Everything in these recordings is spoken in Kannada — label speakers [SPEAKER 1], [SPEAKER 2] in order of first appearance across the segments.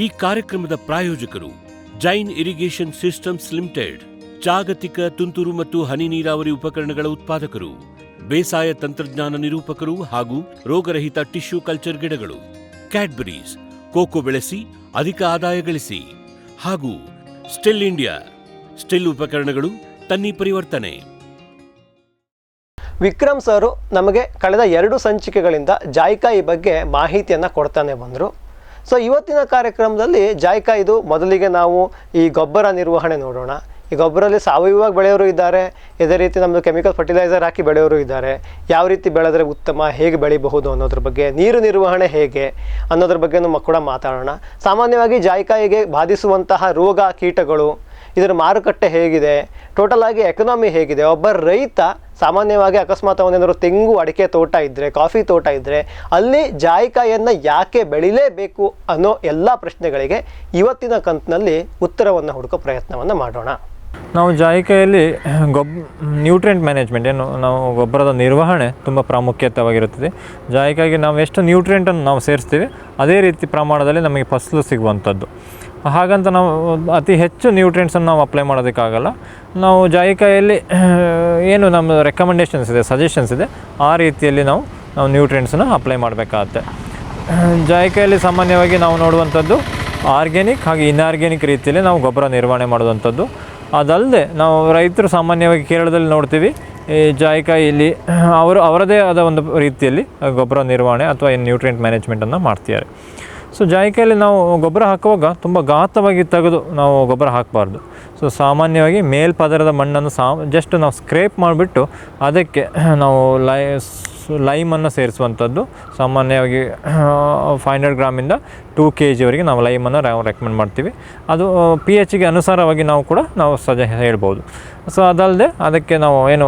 [SPEAKER 1] ಈ ಕಾರ್ಯಕ್ರಮದ ಪ್ರಾಯೋಜಕರು ಜೈನ್ ಇರಿಗೇಷನ್ ಸಿಸ್ಟಮ್ಸ್ ಲಿಮಿಟೆಡ್, ಜಾಗತಿಕ ತುಂತುರು ಮತ್ತು ಹನಿ ನೀರಾವರಿ ಉಪಕರಣಗಳ ಉತ್ಪಾದಕರು, ಬೇಸಾಯ ತಂತ್ರಜ್ಞಾನ ನಿರೂಪಕರು ಹಾಗೂ ರೋಗರಹಿತ ಟಿಶ್ಯೂ ಕಲ್ಚರ್ ಗಿಡಗಳು, ಕ್ಯಾಡ್ಬರೀಸ್, ಕೋಕೋ ಬೆಳೆಸಿ ಅಧಿಕ ಆದಾಯ ಗಳಿಸಿ, ಹಾಗೂ ಸ್ಟಿಲ್ ಇಂಡಿಯಾ, ಸ್ಟಿಲ್ ಉಪಕರಣಗಳು ತನ್ನಿ ಪರಿವರ್ತನೆ.
[SPEAKER 2] ವಿಕ್ರಮ್ ಸರು ನಮಗೆ ಕಳೆದ 2 ಸಂಚಿಕೆಗಳಿಂದ ಜಾಯ್ಕಾಯಿ ಬಗ್ಗೆ ಮಾಹಿತಿಯನ್ನು ಕೊಡ್ತಾನೆ ಬಂದರು. ಸೊ ಇವತ್ತಿನ ಕಾರ್ಯಕ್ರಮದಲ್ಲಿ ಜಾಯ್ಕಾಯಿದು ಮೊದಲಿಗೆ ನಾವು ಈ ಗೊಬ್ಬರ ನಿರ್ವಹಣೆ ನೋಡೋಣ. ಈ ಗೊಬ್ಬರಲ್ಲಿ ಸಾವಯವವಾಗಿ ಬೆಳೆಯೋರು ಇದ್ದಾರೆ, ಇದೇ ರೀತಿ ನಮ್ಮದು ಕೆಮಿಕಲ್ ಫರ್ಟಿಲೈಸರ್ ಹಾಕಿ ಬೆಳೆಯೋರು ಇದ್ದಾರೆ. ಯಾವ ರೀತಿ ಬೆಳೆದ್ರೆ ಉತ್ತಮ, ಹೇಗೆ ಬೆಳಿಬಹುದು ಅನ್ನೋದ್ರ ಬಗ್ಗೆ, ನೀರು ನಿರ್ವಹಣೆ ಹೇಗೆ ಅನ್ನೋದ್ರ ಬಗ್ಗೆನೂ ಕೂಡ ಮಾತಾಡೋಣ. ಸಾಮಾನ್ಯವಾಗಿ ಜಾಯ್ಕಾಯಿಗೆ ಬಾಧಿಸುವಂತಹ ರೋಗ ಕೀಟಗಳು, ಇದರ ಮಾರುಕಟ್ಟೆ ಹೇಗಿದೆ, ಟೋಟಲ್ ಆಗಿ ಎಕನಾಮಿ ಹೇಗಿದೆ, ಒಬ್ಬ ರೈತ ಸಾಮಾನ್ಯವಾಗಿ ಅಕಸ್ಮಾತ್ ಅವನೇನಾದ್ರು ತೆಂಗು ಅಡಿಕೆ ತೋಟ ಇದ್ದರೆ, ಕಾಫಿ ತೋಟ ಇದ್ದರೆ ಅಲ್ಲಿ ಜಾಯ್ಕಾಯಿಯನ್ನು ಯಾಕೆ ಬೆಳಿಲೇಬೇಕು ಅನ್ನೋ ಎಲ್ಲ ಪ್ರಶ್ನೆಗಳಿಗೆ ಇವತ್ತಿನ ಕಂತಿನಲ್ಲಿ ಉತ್ತರವನ್ನು ಹುಡುಕೋ ಪ್ರಯತ್ನವನ್ನು ಮಾಡೋಣ.
[SPEAKER 3] ನಾವು ಜಾಯ್ಕಾಯಲ್ಲಿ ನ್ಯೂಟ್ರಿಯೆಂಟ್ ಮ್ಯಾನೇಜ್ಮೆಂಟ್, ಏನು ನಾವು ಗೊಬ್ಬರದ ನಿರ್ವಹಣೆ ತುಂಬ ಪ್ರಾಮುಖ್ಯತೆವಾಗಿರುತ್ತದೆ. ಜಾಯ್ಕಾಯಿಗೆ ನಾವು ಎಷ್ಟು ನ್ಯೂಟ್ರಿಯೆಂಟನ್ನು ನಾವು ಸೇರಿಸ್ತೀವಿ ಅದೇ ರೀತಿ ಪ್ರಮಾಣದಲ್ಲಿ ನಮಗೆ ಫಸಲು ಸಿಗುವಂಥದ್ದು. ಹಾಗಂತ ನಾವು ಅತಿ ಹೆಚ್ಚು ನ್ಯೂಟ್ರಿಯೆಂಟ್ಸನ್ನು ನಾವು ಅಪ್ಲೈ ಮಾಡೋದಕ್ಕಾಗಲ್ಲ. ನಾವು ಜಾಯ್ಕಾಯಲ್ಲಿ ಏನು ನಮ್ಮ ರೆಕಮೆಂಡೇಷನ್ಸ್ ಇದೆ, ಸಜೆಷನ್ಸ್ ಇದೆ, ಆ ರೀತಿಯಲ್ಲಿ ನಾವು ನ್ಯೂಟ್ರಿಯೆಂಟ್ಸನ್ನು ಅಪ್ಲೈ ಮಾಡಬೇಕಾಗತ್ತೆ. ಜಾಯ್ಕಾಯಲ್ಲಿ ಸಾಮಾನ್ಯವಾಗಿ ನಾವು ನೋಡುವಂಥದ್ದು ಆರ್ಗ್ಯಾನಿಕ್ ಹಾಗೆ ಇನ್ಆರ್ಗ್ಯಾನಿಕ್ ರೀತಿಯಲ್ಲಿ ನಾವು ಗೊಬ್ಬರ ನಿರ್ವಹಣೆ ಮಾಡುವಂಥದ್ದು. ಅದಲ್ಲದೆ ನಾವು ರೈತರು ಸಾಮಾನ್ಯವಾಗಿ ಕೇರಳದಲ್ಲಿ ನೋಡ್ತೀವಿ, ಈ ಜಾಯ್ಕಾಯಿಯಲ್ಲಿ ಅವರದೇ ಆದ ಒಂದು ರೀತಿಯಲ್ಲಿ ಗೊಬ್ಬರ ನಿರ್ವಹಣೆ ಅಥವಾ ನ್ಯೂಟ್ರಿಯೆಂಟ್ ಮ್ಯಾನೇಜ್ಮೆಂಟನ್ನು ಮಾಡ್ತಿದ್ದಾರೆ. ಸೊ ಜಾಯ್ಕಾಯಲ್ಲಿ ನಾವು ಗೊಬ್ಬರ ಹಾಕುವಾಗ ತುಂಬ ಗಾತ್ರವಾಗಿ ತೆಗೆದು ನಾವು ಗೊಬ್ಬರ ಹಾಕಬಾರ್ದು. ಸೊ ಸಾಮಾನ್ಯವಾಗಿ ಮೇಲ್ಪದರದ ಮಣ್ಣನ್ನು ಜಸ್ಟ್ ನಾವು ಸ್ಕ್ರೇಪ್ ಮಾಡಿಬಿಟ್ಟು ಅದಕ್ಕೆ ನಾವು ಲೈಮನ್ನು ಸೇರಿಸುವಂಥದ್ದು. ಸಾಮಾನ್ಯವಾಗಿ 500 ಗ್ರಾಮಿಂದ 2 kg ನಾವು ಲೈಮನ್ನು ರೆಕಮೆಂಡ್ ಮಾಡ್ತೀವಿ. ಅದು pHಗೆ ಅನುಸಾರವಾಗಿ ನಾವು ಹೇಳ್ಬೋದು. ಸೊ ಅದಲ್ಲದೆ ಅದಕ್ಕೆ ನಾವು ಏನು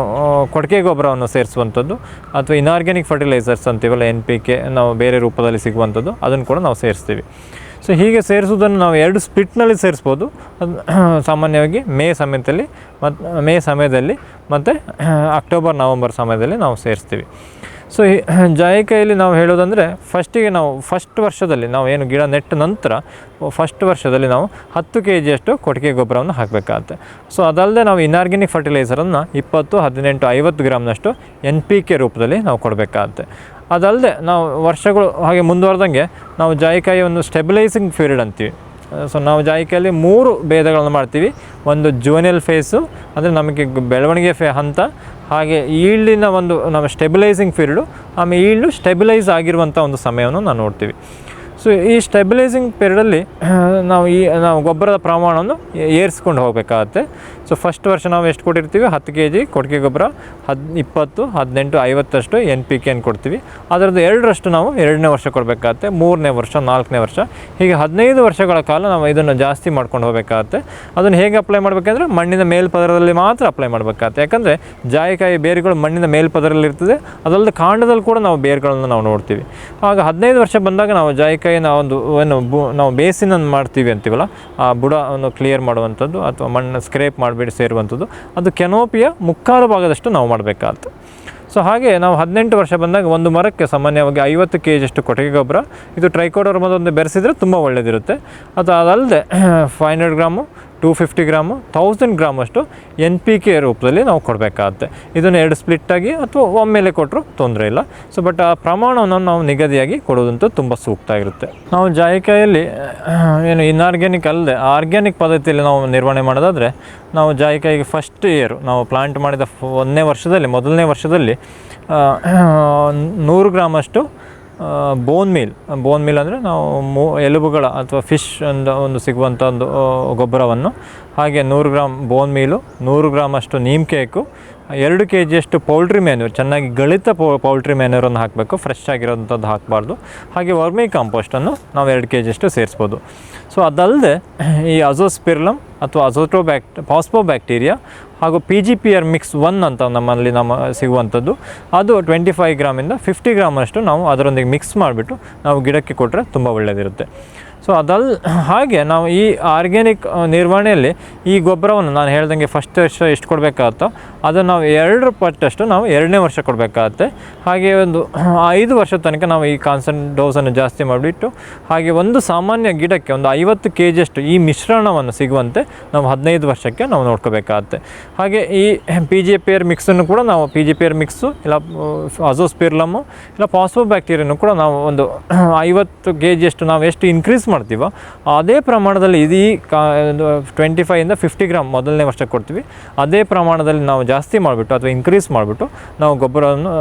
[SPEAKER 3] ಕೊಟ್ಟಿಗೆ ಗೊಬ್ಬರವನ್ನು ಸೇರಿಸುವಂಥದ್ದು ಅಥವಾ ಇನ್ಆರ್ಗ್ಯಾನಿಕ್ ಫರ್ಟಿಲೈಸರ್ಸ್ ಅಂತೀವಲ್ಲ, NPK, ನಾವು ಬೇರೆ ರೂಪದಲ್ಲಿ ಸಿಗುವಂಥದ್ದು, ಅದನ್ನು ಕೂಡ ನಾವು ಸೇರಿಸ್ತೀವಿ. ಸೊ ಹೀಗೆ ಸೇರಿಸೋದನ್ನು ನಾವು 2 ಸ್ಪ್ಲಿಟ್ನಲ್ಲಿ ಸೇರಿಸ್ಬೋದು. ಸಾಮಾನ್ಯವಾಗಿ ಮೇ ಸಮಯದಲ್ಲಿ ಮತ್ತು ಅಕ್ಟೋಬರ್ ನವಂಬರ್ ಸಮಯದಲ್ಲಿ ನಾವು ಸೇರಿಸ್ತೀವಿ. ಸೊ ಈ ಜಾಯ್ಕಾಯಲ್ಲಿ ನಾವು ಹೇಳೋದಂದರೆ ಫಸ್ಟ್ ವರ್ಷದಲ್ಲಿ ನಾವು ಏನು ಗಿಡ ನೆಟ್ಟ ನಂತರ ಫಸ್ಟ್ ವರ್ಷದಲ್ಲಿ ನಾವು 10 kg ಕೊಟ್ಟಿಗೆ ಗೊಬ್ಬರವನ್ನು ಹಾಕಬೇಕಾಗತ್ತೆ. ಸೊ ಅದಲ್ಲದೆ ನಾವು ಇನ್ಆರ್ಗ್ಯಾನಿಕ್ ಫರ್ಟಿಲೈಸರನ್ನು 20, 18, 50 ಗ್ರಾಮ್ನಷ್ಟು NPK ರೂಪದಲ್ಲಿ ನಾವು ಕೊಡಬೇಕಾಗತ್ತೆ. ಅದಲ್ಲದೆ ನಾವು ವರ್ಷಗಳು ಹಾಗೆ ಮುಂದುವರೆದಂಗೆ ನಾವು ಜಾಯ್ಕಾಯಿ ಒಂದು ಸ್ಟೆಬಿಲೈಸಿಂಗ್ ಪೀರಿಯಡ್ ಅಂತೀವಿ. ಸೊ ನಾವು ಜಾಯ್ಕಾಯಲ್ಲಿ 3 ಭೇದಗಳನ್ನು ಮಾಡ್ತೀವಿ. ಒಂದು ಜುವೆನಿಯಲ್ ಫೇಸು, ಅಂದರೆ ನಮಗೆ ಬೆಳವಣಿಗೆ ಹಂತ, ಹಾಗೆ ಈಲ್ಡಿನ ಒಂದು ನಾವು ಸ್ಟೆಬಿಲೈಸಿಂಗ್ ಪೀರಿಯಡು, ಆಮೇಲೆ ಈಲ್ಡು ಸ್ಟೆಬಿಲೈಸ್ ಆಗಿರುವಂಥ ಒಂದು ಸಮಯವನ್ನು ನಾವು ನೋಡ್ತೀವಿ. ಸೊ ಈ ಸ್ಟೆಬಿಲೈಸಿಂಗ್ ಪೀರಿಯಡಲ್ಲಿ ನಾವು ಗೊಬ್ಬರದ ಪ್ರಮಾಣವನ್ನು ಏರಿಸ್ಕೊಂಡು ಹೋಗಬೇಕಾಗತ್ತೆ. ಸೊ ಫಸ್ಟ್ ವರ್ಷ ನಾವು ಎಷ್ಟು ಕೊಟ್ಟಿರ್ತೀವಿ, 10 kg ಕೊಟ್ಟಿಗೆ ಗೊಬ್ಬರ, 20, 18, 50 NPK ಕೊಡ್ತೀವಿ. ಅದರದ್ದು 2ರಷ್ಟು ನಾವು 2ನೇ ವರ್ಷ ಕೊಡಬೇಕಾಗತ್ತೆ, 3ನೇ ವರ್ಷ, 4ನೇ ವರ್ಷ, ಹೀಗೆ 15 ವರ್ಷಗಳ ಕಾಲ ನಾವು ಇದನ್ನು ಜಾಸ್ತಿ ಮಾಡ್ಕೊಂಡು ಹೋಗಬೇಕಾಗತ್ತೆ. ಅದನ್ನು ಹೇಗೆ ಅಪ್ಲೈ ಮಾಡಬೇಕಂದ್ರೆ ಮಣ್ಣಿನ ಮೇಲ್ಪದರದಲ್ಲಿ ಮಾತ್ರ ಅಪ್ಲೈ ಮಾಡಬೇಕಾಗತ್ತೆ. ಯಾಕಂದರೆ ಜಾಯ್ಕಾಯಿ ಬೇರುಗಳು ಮಣ್ಣಿನ ಮೇಲ್ಪದರಲ್ಲಿ ಇರ್ತದೆ. ಅದಲ್ಲದೆ ಕಾಂಡದಲ್ಲಿ ಕೂಡ ನಾವು ಬೇರುಗಳನ್ನು ನಾವು ನೋಡ್ತೀವಿ. ಆಗ 15 ವರ್ಷ ಬಂದಾಗ ನಾವು ಜಾಯ್ಕಾಯಿನ ನಾವು ಬೇಸಿನನ್ನು ಮಾಡ್ತೀವಿ ಅಂತೀವಲ್ಲ, ಆ ಬುಡವನ್ನು ಕ್ಲಿಯರ್ ಮಾಡುವಂಥದ್ದು ಅಥವಾ ಮಣ್ಣು ಸ್ಕ್ರೇಪ್ ಮಾಡಿಬಿಟ್ಟು ಸೇರುವಂಥದ್ದು, ಅದು ಕೆನೋಪಿಯ 3/4 ಭಾಗದಷ್ಟು ನಾವು ಮಾಡಬೇಕಾಗತ್ತೆ. ಸೊ ಹಾಗೆ ನಾವು 18 ವರ್ಷ ಬಂದಾಗ ಒಂದು ಮರಕ್ಕೆ ಸಾಮಾನ್ಯವಾಗಿ 50 kg ಕೊಟ್ಟಿಗೆ ಗೊಬ್ಬರ, ಇದು ಟ್ರೈಕೋಡರ್ಮದೊಂದು ಬೆರೆಸಿದರೆ ತುಂಬ ಒಳ್ಳೆಯದಿರುತ್ತೆ. ಅದಲ್ಲದೆ 500 ಗ್ರಾಮು, 250 ಗ್ರಾಮು, 1000 ಗ್ರಾಮಷ್ಟು NPK ರೂಪದಲ್ಲಿ ನಾವು ಕೊಡಬೇಕಾಗತ್ತೆ. ಇದನ್ನು 2 ಸ್ಪ್ಲಿಟ್ಟಾಗಿ ಅಥವಾ ಒಮ್ಮೆಲೆ ಕೊಟ್ಟರು ತೊಂದರೆ ಇಲ್ಲ. ಸೊ ಬಟ್ ಆ ಪ್ರಮಾಣವನ್ನು ನಾವು ನಿಗದಿಯಾಗಿ ಕೊಡೋದಂತೂ ತುಂಬ ಸೂಕ್ತ ಆಗಿರುತ್ತೆ. ನಾವು ಜಾಯ್ಕಾಯಲ್ಲಿ ಏನು ಇನ್ಆರ್ಗ್ಯಾನಿಕ್ ಅಲ್ಲದೆ ಆರ್ಗ್ಯಾನಿಕ್ ಪದ್ಧತಿಯಲ್ಲಿ ನಾವು ನಿರ್ವಹಣೆ ಮಾಡೋದಾದರೆ, ನಾವು ಜಾಯ್ಕಾಯಿಗೆ ಫಸ್ಟ್ ಇಯರ್ ನಾವು ಪ್ಲಾಂಟ್ ಮಾಡಿದ ಮೊದಲನೇ ವರ್ಷದಲ್ಲಿ 100 ಗ್ರಾಮಷ್ಟು ಬೋನ್ ಮೀಲ್ ಅಂದರೆ ನಾವು ಎಲುಬುಗಳ ಅಥವಾ ಫಿಶ್ ಒಂದು ಸಿಗುವಂಥ ಒಂದು ಗೊಬ್ಬರವನ್ನು, ಹಾಗೆ 100 ಗ್ರಾಮ್ ಬೋನ್ ಮೀಲು, 100 ಗ್ರಾಮಷ್ಟು neem cake, 2 kg poultry manure, ಚೆನ್ನಾಗಿ ಗಳಿತ ಪೌಲ್ಟ್ರಿ ಮ್ಯಾನ್ಯೂರನ್ನು ಹಾಕಬೇಕು, ಫ್ರೆಶ್ ಆಗಿರೋಂಥದ್ದು ಹಾಕಬಾರ್ದು. ಹಾಗೆ ವರ್ಮಿ ಕಾಂಪೋಸ್ಟನ್ನು ನಾವು 2 kg ಸೇರಿಸ್ಬೋದು. ಸೊ ಅದಲ್ಲದೆ ಈ ಅಜೋಸ್ಪಿರ್ಲಮ್ ಅಥವಾ ಫಾಸ್ಫೋಬ್ಯಾಕ್ಟೀರಿಯಾ ಹಾಗೂ PGPR ಮಿಕ್ಸ್ 1 ಅಂತ ನಮ್ಮಲ್ಲಿ ಸಿಗುವಂಥದ್ದು, ಅದು 25 ಗ್ರಾಮಿಂದ 50 ಗ್ರಾಮಷ್ಟು ನಾವು ಅದರೊಂದಿಗೆ ಮಿಕ್ಸ್ ಮಾಡಿಬಿಟ್ಟು ನಾವು ಗಿಡಕ್ಕೆ ಕೊಟ್ಟರೆ ತುಂಬ ಒಳ್ಳೆಯದಿರುತ್ತೆ. ಸೊ ಹಾಗೆ ನಾವು ಈ ಆರ್ಗ್ಯಾನಿಕ್ ನಿರ್ವಹಣೆಯಲ್ಲಿ ಈ ಗೊಬ್ಬರವನ್ನು ನಾನು ಹೇಳ್ದಂಗೆ ಫಸ್ಟ್ ವರ್ಷ ಎಷ್ಟು ಕೊಡಬೇಕಾಗತ್ತೋ ಅದನ್ನು ನಾವು 2 ಪಟ್ಟಷ್ಟು ನಾವು 2ನೇ ವರ್ಷ ಕೊಡಬೇಕಾಗತ್ತೆ. ಹಾಗೆ ಒಂದು 5 ವರ್ಷದ ತನಕ ನಾವು ಈ ಕಾನ್ಸಂಟ್ ಡೋಸನ್ನು ಜಾಸ್ತಿ ಮಾಡಿಬಿಟ್ಟು ಹಾಗೆ ಒಂದು ಸಾಮಾನ್ಯ ಗಿಡಕ್ಕೆ ಒಂದು 50 kgಷ್ಟು ಈ ಮಿಶ್ರಣವನ್ನು ಸಿಗುವಂತೆ ನಾವು 15 ವರ್ಷಕ್ಕೆ ನಾವು ನೋಡ್ಕೋಬೇಕಾಗತ್ತೆ. ಹಾಗೆ ಈ PGPR ಮಿಕ್ಸನ್ನು ಕೂಡ ನಾವು PGPR ಮಿಕ್ಸು ಇಲ್ಲ ಅಜೋಸ್ಪಿರ್ಲಮ್ಮು ಇಲ್ಲ ಪಾಸ್ಫೋಬ್ಯಾಕ್ಟೀರಿಯನ್ನು ಕೂಡ ನಾವು ಒಂದು 50 kgಷ್ಟು ನಾವು ಎಷ್ಟು ಇನ್ಕ್ರೀಸ್ ಮಾಡ್ತೀವೋ ಅದೇ ಪ್ರಮಾಣದಲ್ಲಿ ಇದೀ 25ಇಂದ 50 ಗ್ರಾಮ್ ಮೊದಲನೇ ವರ್ಷಕ್ಕೆ ಕೊಡ್ತೀವಿ. ಅದೇ ಪ್ರಮಾಣದಲ್ಲಿ ನಾವು ಜಾಸ್ತಿ ಮಾಡಿಬಿಟ್ಟು ಅಥವಾ ಇನ್ಕ್ರೀಸ್ ಮಾಡಿಬಿಟ್ಟು ನಾವು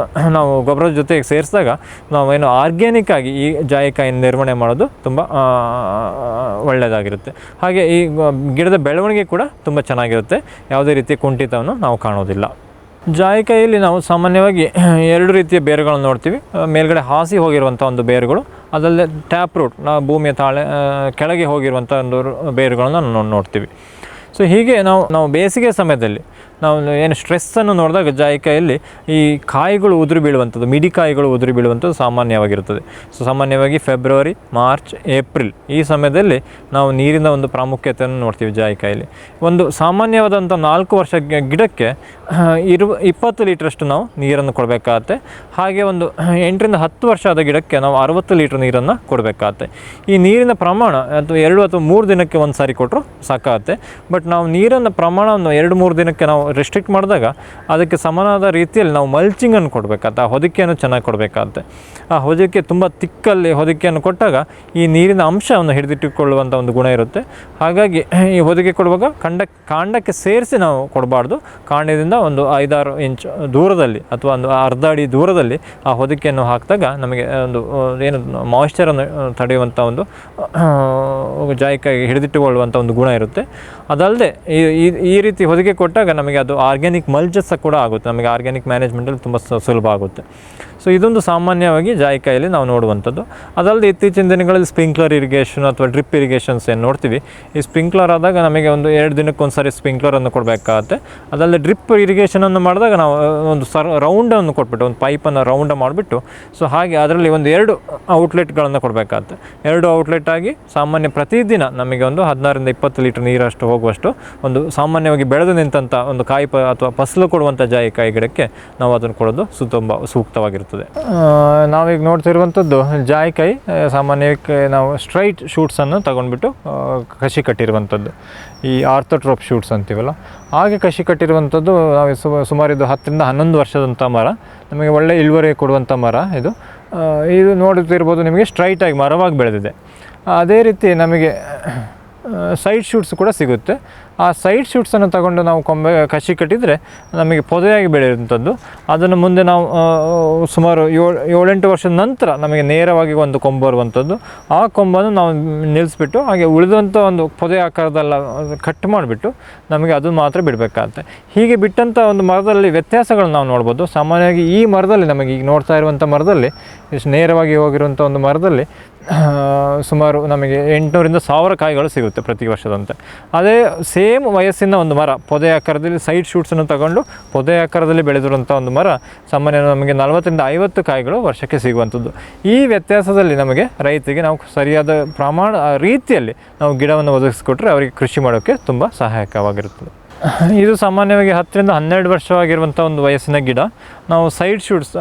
[SPEAKER 3] ಗೊಬ್ಬರದ ಜೊತೆಗೆ ಸೇರಿಸಿದಾಗ ನಾವೇನು ಆರ್ಗ್ಯಾನಿಕ್ ಆಗಿ ಈ ಜಾಯಿಕಾಯಿನ ನಿರ್ವಹಣೆ ಮಾಡೋದು ತುಂಬ ಒಳ್ಳೆಯದಾಗಿರುತ್ತೆ. ಹಾಗೆ ಈ ಗಿಡದ ಬೆಳವಣಿಗೆ ಕೂಡ ತುಂಬ ಚೆನ್ನಾಗಿರುತ್ತೆ, ಯಾವುದೇ ರೀತಿಯ ಕುಂಠಿತವನ್ನು ನಾವು ಕಾಣೋದಿಲ್ಲ. ಜಾಯಿಕಾಯಿಯಲ್ಲಿ ನಾವು ಸಾಮಾನ್ಯವಾಗಿ 2 ರೀತಿಯ ಬೇರುಗಳನ್ನು ನೋಡ್ತೀವಿ. ಮೇಲ್ಗಡೆ ಹಾಸಿ ಹೋಗಿರುವಂಥ ಒಂದು ಬೇರುಗಳು, ಅದಲ್ಲದೆ ಟ್ಯಾಪ್ ರೂಟ್ ನಾವು ಭೂಮಿಯ ಕೆಳಗೆ ಹೋಗಿರುವಂಥ ಒಂದು ಬೇರುಗಳನ್ನು ನಾವು ನೋಡ್ತೀವಿ. ಸೊ ಹೀಗೆ ನಾವು ಬೇಸಿಗೆ ಸಮಯದಲ್ಲಿ ನಾವು ಏನು ಸ್ಟ್ರೆಸ್ಸನ್ನು ನೋಡಿದಾಗ ಜಾಯಿಕಾಯಲ್ಲಿ ಈ ಕಾಯಿಗಳು ಉದುರಿ ಬೀಳುವಂಥದ್ದು, ಮಿಡಿ ಕಾಯಿಗಳು ಉದುರಿ ಬೀಳುವಂಥದ್ದು ಸಾಮಾನ್ಯವಾಗಿರುತ್ತದೆ. ಸೊ ಸಾಮಾನ್ಯವಾಗಿ ಫೆಬ್ರವರಿ, ಮಾರ್ಚ್, ಏಪ್ರಿಲ್ ಈ ಸಮಯದಲ್ಲಿ ನಾವು ನೀರಿನ ಒಂದು ಪ್ರಾಮುಖ್ಯತೆಯನ್ನು ನೋಡ್ತೀವಿ ಜಾಯಿಕಾಯಲ್ಲಿ. ಒಂದು ಸಾಮಾನ್ಯವಾದಂಥ 4 ವರ್ಷ ಗಿಡಕ್ಕೆ 20 ಲೀಟ್ರಷ್ಟು ನಾವು ನೀರನ್ನು ಕೊಡಬೇಕಾಗತ್ತೆ. ಹಾಗೆ ಒಂದು 8ರಿಂದ 10 ವರ್ಷ ಆದ ಗಿಡಕ್ಕೆ ನಾವು 60 ಲೀಟ್ರ್ ನೀರನ್ನು ಕೊಡಬೇಕಾಗತ್ತೆ. ಈ ನೀರಿನ ಪ್ರಮಾಣ ಅಥವಾ 2 ಅಥವಾ 3 ದಿನಕ್ಕೆ ಒಂದು ಸಾರಿ ಕೊಟ್ಟರು ಸಾಕಾಗತ್ತೆ. ಬಟ್ ನಾವು ನೀರನ್ನು ಪ್ರಮಾಣವನ್ನು 2-3 ದಿನಕ್ಕೆ ನಾವು ರೆಸ್ಟ್ರಿಕ್ಟ್ ಮಾಡಿದಾಗ ಅದಕ್ಕೆ ಸಮನಾದ ರೀತಿಯಲ್ಲಿ ನಾವು ಮಲ್ಚಿಂಗನ್ನು ಕೊಡಬೇಕಾಗತ್ತೆ. ಆ ಹೊದಿಕೆಯನ್ನು ಚೆನ್ನಾಗಿ ಕೊಡಬೇಕಾಗತ್ತೆ. ಆ ಹೊದಿಕೆ ತುಂಬ ತಿಕ್ಕಲ್ಲಿ ಹೊದಿಕೆಯನ್ನು ಕೊಟ್ಟಾಗ ಈ ನೀರಿನ ಅಂಶವನ್ನು ಹಿಡಿದಿಟ್ಟುಕೊಳ್ಳುವಂಥ ಒಂದು ಗುಣ ಇರುತ್ತೆ. ಹಾಗಾಗಿ ಈ ಹೊದಿಕೆ ಕೊಡುವಾಗ ಕಾಂಡಕ್ಕೆ ಸೇರಿಸಿ ನಾವು ಕೊಡಬಾರ್ದು. ಕಾಂಡದಿಂದ ಒಂದು 5-6 ಇಂಚ್ ದೂರದಲ್ಲಿ ಅಥವಾ ಒಂದು ಅರ್ಧ ಅಡಿ ದೂರದಲ್ಲಿ ಆ ಹೊದಿಕೆಯನ್ನು ಹಾಕಿದಾಗ ನಮಗೆ ಒಂದು ಏನು ಮಾಯಿಶ್ಚರನ್ನು ತಡೆಯುವಂಥ ಒಂದು ಜಾಯಿಕಾಯಿಗೆ ಹಿಡಿದಿಟ್ಟುಕೊಳ್ಳುವಂಥ ಒಂದು ಗುಣ ಇರುತ್ತೆ. ಅದಲ್ಲದೆ ಈ ರೀತಿ ಹೊದಿಕೆ ಕೊಟ್ಟಾಗ ನಮಗೆ ಅದು ಆರ್ಗ್ಯಾನಿಕ್ ಮಲ್ಚಸ್ ಕೂಡ ಆಗುತ್ತೆ. ನಮಗೆ ಆರ್ಗ್ಯಾನಿಕ್ ಮ್ಯಾನೇಜ್ಮೆಂಟಲ್ಲಿ ತುಂಬ ಸುಲಭ ಆಗುತ್ತೆ. ಸೊ ಇದೊಂದು ಸಾಮಾನ್ಯವಾಗಿ ಜಾಯಿಕಾಯಲ್ಲಿ ನಾವು ನೋಡುವಂಥದ್ದು. ಅದಲ್ಲದೆ ಇತ್ತೀಚಿನ ದಿನಗಳಲ್ಲಿ ಸ್ಪ್ರಿಂಕ್ಲರ್ ಇರಿಗೇಷನ್ ಅಥವಾ ಡ್ರಿಪ್ ಇರಿಗೇಷನ್ಸ್ ಏನು ನೋಡ್ತೀವಿ, ಈ ಸ್ಪ್ರಿಂಕ್ಲರ್ ಆದಾಗ ನಮಗೆ ಒಂದು 2 ದಿನಕ್ಕೊಂದು ಸಾರಿ ಸ್ಪ್ರಿಂಕ್ಲರನ್ನು ಕೊಡಬೇಕಾಗತ್ತೆ. ಅದಲ್ಲದೆ ಡ್ರಿಪ್ ಇರಿಗೇಷನನ್ನು ಮಾಡಿದಾಗ ನಾವು ಒಂದು ರೌಂಡನ್ನು ಕೊಟ್ಬಿಟ್ಟು ಒಂದು ಪೈಪನ್ನು ರೌಂಡ್ ಮಾಡಿಬಿಟ್ಟು ಸೊ ಹಾಗೆ ಅದರಲ್ಲಿ ಒಂದು 2 ಔಟ್ಲೆಟ್ಗಳನ್ನು ಕೊಡಬೇಕಾಗತ್ತೆ. 2 ಔಟ್ಲೆಟ್ ಆಗಿ ಸಾಮಾನ್ಯ ಪ್ರತಿದಿನ ನಮಗೆ ಒಂದು 16ರಿಂದ 20 ಲೀಟ್ರ್ ನೀರಷ್ಟು ಹೋಗುವಷ್ಟು ಒಂದು ಸಾಮಾನ್ಯವಾಗಿ ಬೆಳೆದು ನಿಂತಹ ಒಂದು ಕಾಯಿ ಅಥವಾ ಫಸಲು ಕೊಡುವಂಥ ಜಾಯಿಕಾಯಿ ಗಿಡಕ್ಕೆ ನಾವು ಅದನ್ನು ಕೊಡೋದು ತುಂಬ ಸೂಕ್ತವಾಗಿರ್ತದೆ. ನಾವೀಗ ನೋಡ್ತಿರುವಂಥದ್ದು ಜಾಯಿಕಾಯಿ ಸಾಮಾನ್ಯವಾಗಿ ನಾವು ಸ್ಟ್ರೈಟ್ ಶೂಟ್ಸನ್ನು ತಗೊಂಡ್ಬಿಟ್ಟು ಕಸಿ ಕಟ್ಟಿರುವಂಥದ್ದು, ಈ ಆರ್ಥೋಟ್ರೋಪ್ ಶೂಟ್ಸ್ ಅಂತೀವಲ್ಲ ಹಾಗೆ ಕಸಿ ಕಟ್ಟಿರುವಂಥದ್ದು. ನಾವು ಸುಮಾರು ಇದು 10ರಿಂದ 11 ವರ್ಷದಂಥ ಮರ, ನಮಗೆ ಒಳ್ಳೆ ಇಳುವರಿ ಕೊಡುವಂಥ ಮರ ಇದು. ನೋಡುತ್ತಿರ್ಬೋದು ನಿಮಗೆ ಸ್ಟ್ರೈಟಾಗಿ ಮರವಾಗಿ ಬೆಳೆದಿದೆ. ಅದೇ ರೀತಿ ನಮಗೆ ಸೈಡ್ ಶೂಟ್ಸ್ ಕೂಡ ಸಿಗುತ್ತೆ. ಆ ಸೈಡ್ ಶೂಟ್ಸನ್ನು ತಗೊಂಡು ನಾವು ಕಸಿ ಕಟ್ಟಿದರೆ ನಮಗೆ ಪೊದೆಯಾಗಿ ಬೆಳೆಯುವಂಥದ್ದು. ಅದನ್ನು ಮುಂದೆ ನಾವು ಸುಮಾರು 7-8 ವರ್ಷದ ನಂತರ ನಮಗೆ ನೇರವಾಗಿ ಒಂದು ಕೊಂಬು ಬರುವಂಥದ್ದು. ಆ ಕೊಂಬನ್ನು ನಾವು ನಿಲ್ಲಿಸ್ಬಿಟ್ಟು ಹಾಗೆ ಉಳಿದಂಥ ಒಂದು ಪೊದೆ ಆಕಾರದಲ್ಲ ಕಟ್ ಮಾಡಿಬಿಟ್ಟು ನಮಗೆ ಅದು ಮಾತ್ರ ಬಿಡಬೇಕಾಗತ್ತೆ. ಹೀಗೆ ಬಿಟ್ಟಂಥ ಒಂದು ಮರದಲ್ಲಿ ವ್ಯತ್ಯಾಸಗಳನ್ನು ನಾವು ನೋಡ್ಬೋದು. ಸಾಮಾನ್ಯವಾಗಿ ಈ ಮರದಲ್ಲಿ ನಮಗೆ ಈಗ ನೋಡ್ತಾ ಇರುವಂಥ ಮರದಲ್ಲಿ ನೇರವಾಗಿ ಹೋಗಿರುವಂಥ ಒಂದು ಮರದಲ್ಲಿ ಸುಮಾರು ನಮಗೆ 800ರಿಂದ 1000 ಕಾಯಿಗಳು ಸಿಗುತ್ತೆ ಪ್ರತಿ ವರ್ಷದಂತೆ. ಅದೇ ಸೇಮ್ ವಯಸ್ಸಿನ ಒಂದು ಮರ ಪೊದೆ ಆಕಾರದಲ್ಲಿ ಸೈಡ್ ಶೂಟ್ಸನ್ನು ತಗೊಂಡು ಪೊದೆ ಆಕಾರದಲ್ಲಿ ಬೆಳೆದಿರುವಂಥ ಒಂದು ಮರ ಸಾಮಾನ್ಯ ನಮಗೆ 40ರಿಂದ 50 ಕಾಯಿಗಳು ವರ್ಷಕ್ಕೆ ಸಿಗುವಂಥದ್ದು. ಈ ವ್ಯತ್ಯಾಸದಲ್ಲಿ ನಮಗೆ ರೈತರಿಗೆ ನಾವು ಸರಿಯಾದ ರೀತಿಯಲ್ಲಿ ನಾವು ಗಿಡವನ್ನು ಒದಗಿಸಿಕೊಟ್ರೆ ಅವರಿಗೆ ಕೃಷಿ ಮಾಡೋಕ್ಕೆ ತುಂಬ ಸಹಾಯಕವಾಗಿರುತ್ತದೆ. ಇದು ಸಾಮಾನ್ಯವಾಗಿ 10ರಿಂದ 12 ವರ್ಷವಾಗಿರುವಂಥ ಒಂದು ವಯಸ್ಸಿನ ಗಿಡ. ನಾವು ಸೈಡ್ ಶೂಟ್ಸ್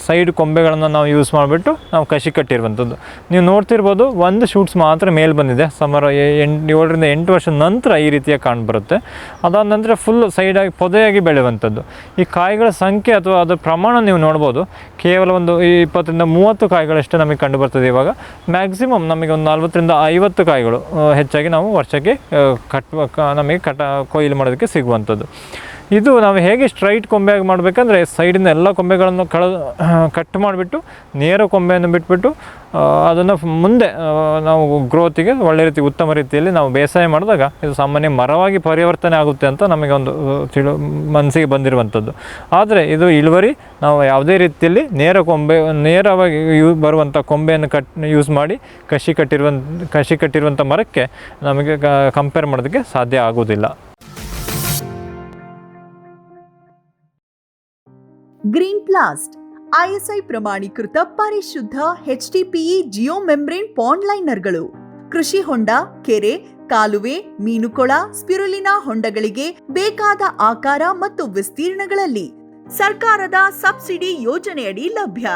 [SPEAKER 3] ಸೈಡ್ ಕೊಂಬೆಗಳನ್ನು ನಾವು ಯೂಸ್ ಮಾಡಿಬಿಟ್ಟು ನಾವು ಕಸಿ ಕಟ್ಟಿರುವಂಥದ್ದು. ನೀವು ನೋಡ್ತಿರ್ಬೋದು ಒಂದು ಶೂಟ್ಸ್ ಮಾತ್ರ ಮೇಲೆ ಬಂದಿದೆ. ಸುಮಾರು 7ರಿಂದ 8 ವರ್ಷದ ನಂತರ ಈ ರೀತಿಯ ಕಾಣ್ಬರುತ್ತೆ. ಅದಾದ ನಂತರ ಫುಲ್ ಸೈಡಾಗಿ ಪೊದೆಯಾಗಿ ಬೆಳೆಯುವಂಥದ್ದು. ಈ ಕಾಯಿಗಳ ಸಂಖ್ಯೆ ಅಥವಾ ಅದರ ಪ್ರಮಾಣ ನೀವು ನೋಡ್ಬೋದು. ಕೇವಲ ಒಂದು 20ರಿಂದ 30 ಕಾಯಿಗಳಷ್ಟೇ ನಮಗೆ ಕಂಡು ಬರ್ತದೆ. ಇವಾಗ ಮ್ಯಾಕ್ಸಿಮಮ್ ನಮಗೆ ಒಂದು 40ರಿಂದ 50 ಕಾಯಿಗಳು ಹೆಚ್ಚಾಗಿ ನಾವು ವರ್ಷಕ್ಕೆ ನಮಗೆ ಕೊಯ್ಲು ಮಾಡೋದಕ್ಕೆ ಸಿಗುವಂಥದ್ದು. ಇದು ನಾವು ಹೇಗೆ ಸ್ಟ್ರೈಟ್ ಕೊಂಬೆಯಾಗಿ ಮಾಡಬೇಕಂದ್ರೆ ಸೈಡಿಂದ ಎಲ್ಲ ಕೊಂಬೆಗಳನ್ನು ಕಟ್ ಮಾಡಿಬಿಟ್ಟು ನೇರ ಕೊಂಬೆಯನ್ನು ಬಿಟ್ಬಿಟ್ಟು ಅದನ್ನು ಮುಂದೆ ನಾವು ಗ್ರೋತಿಗೆ ಒಳ್ಳೆ ರೀತಿ ಉತ್ತಮ ರೀತಿಯಲ್ಲಿ ನಾವು ಬೇಸಾಯ ಮಾಡಿದಾಗ ಇದು ಸಾಮಾನ್ಯ ಮರವಾಗಿ ಪರಿವರ್ತನೆ ಆಗುತ್ತೆ ಅಂತ ನಮಗೆ ಒಂದು ಮನಸ್ಸಿಗೆ ಬಂದಿರುವಂಥದ್ದು. ಆದರೆ ಇದು ಇಳುವರಿ ನಾವು ಯಾವುದೇ ರೀತಿಯಲ್ಲಿ ನೇರವಾಗಿ ಬರುವಂಥ ಕೊಂಬೆಯನ್ನು ಯೂಸ್ ಮಾಡಿ ಕಸಿ ಕಟ್ಟಿರುವಂಥ ಮರಕ್ಕೆ ನಮಗೆ ಕಂಪೇರ್ ಮಾಡೋದಕ್ಕೆ ಸಾಧ್ಯ ಆಗೋದಿಲ್ಲ.
[SPEAKER 4] ಗ್ರೀನ್ ಪ್ಲಾಸ್ಟ್ ISI ಪ್ರಮಾಣೀಕೃತ ಪರಿಶುದ್ಧ HDPE ಜಿಯೋ ಮೆಂಬ್ರೇನ್ ಪಾಂಡ್ ಲೈನರ್ಗಳು ಕೃಷಿ ಹೊಂಡ, ಕೆರೆ, ಕಾಲುವೆ, ಮೀನುಕೊಳ, ಸ್ಪಿರುಲಿನಾ ಹೊಂಡಗಳಿಗೆ ಬೇಕಾದ ಆಕಾರ ಮತ್ತು ವಿಸ್ತೀರ್ಣಗಳಲ್ಲಿ ಸರ್ಕಾರದ ಸಬ್ಸಿಡಿ ಯೋಜನೆಯಡಿ ಲಭ್ಯ.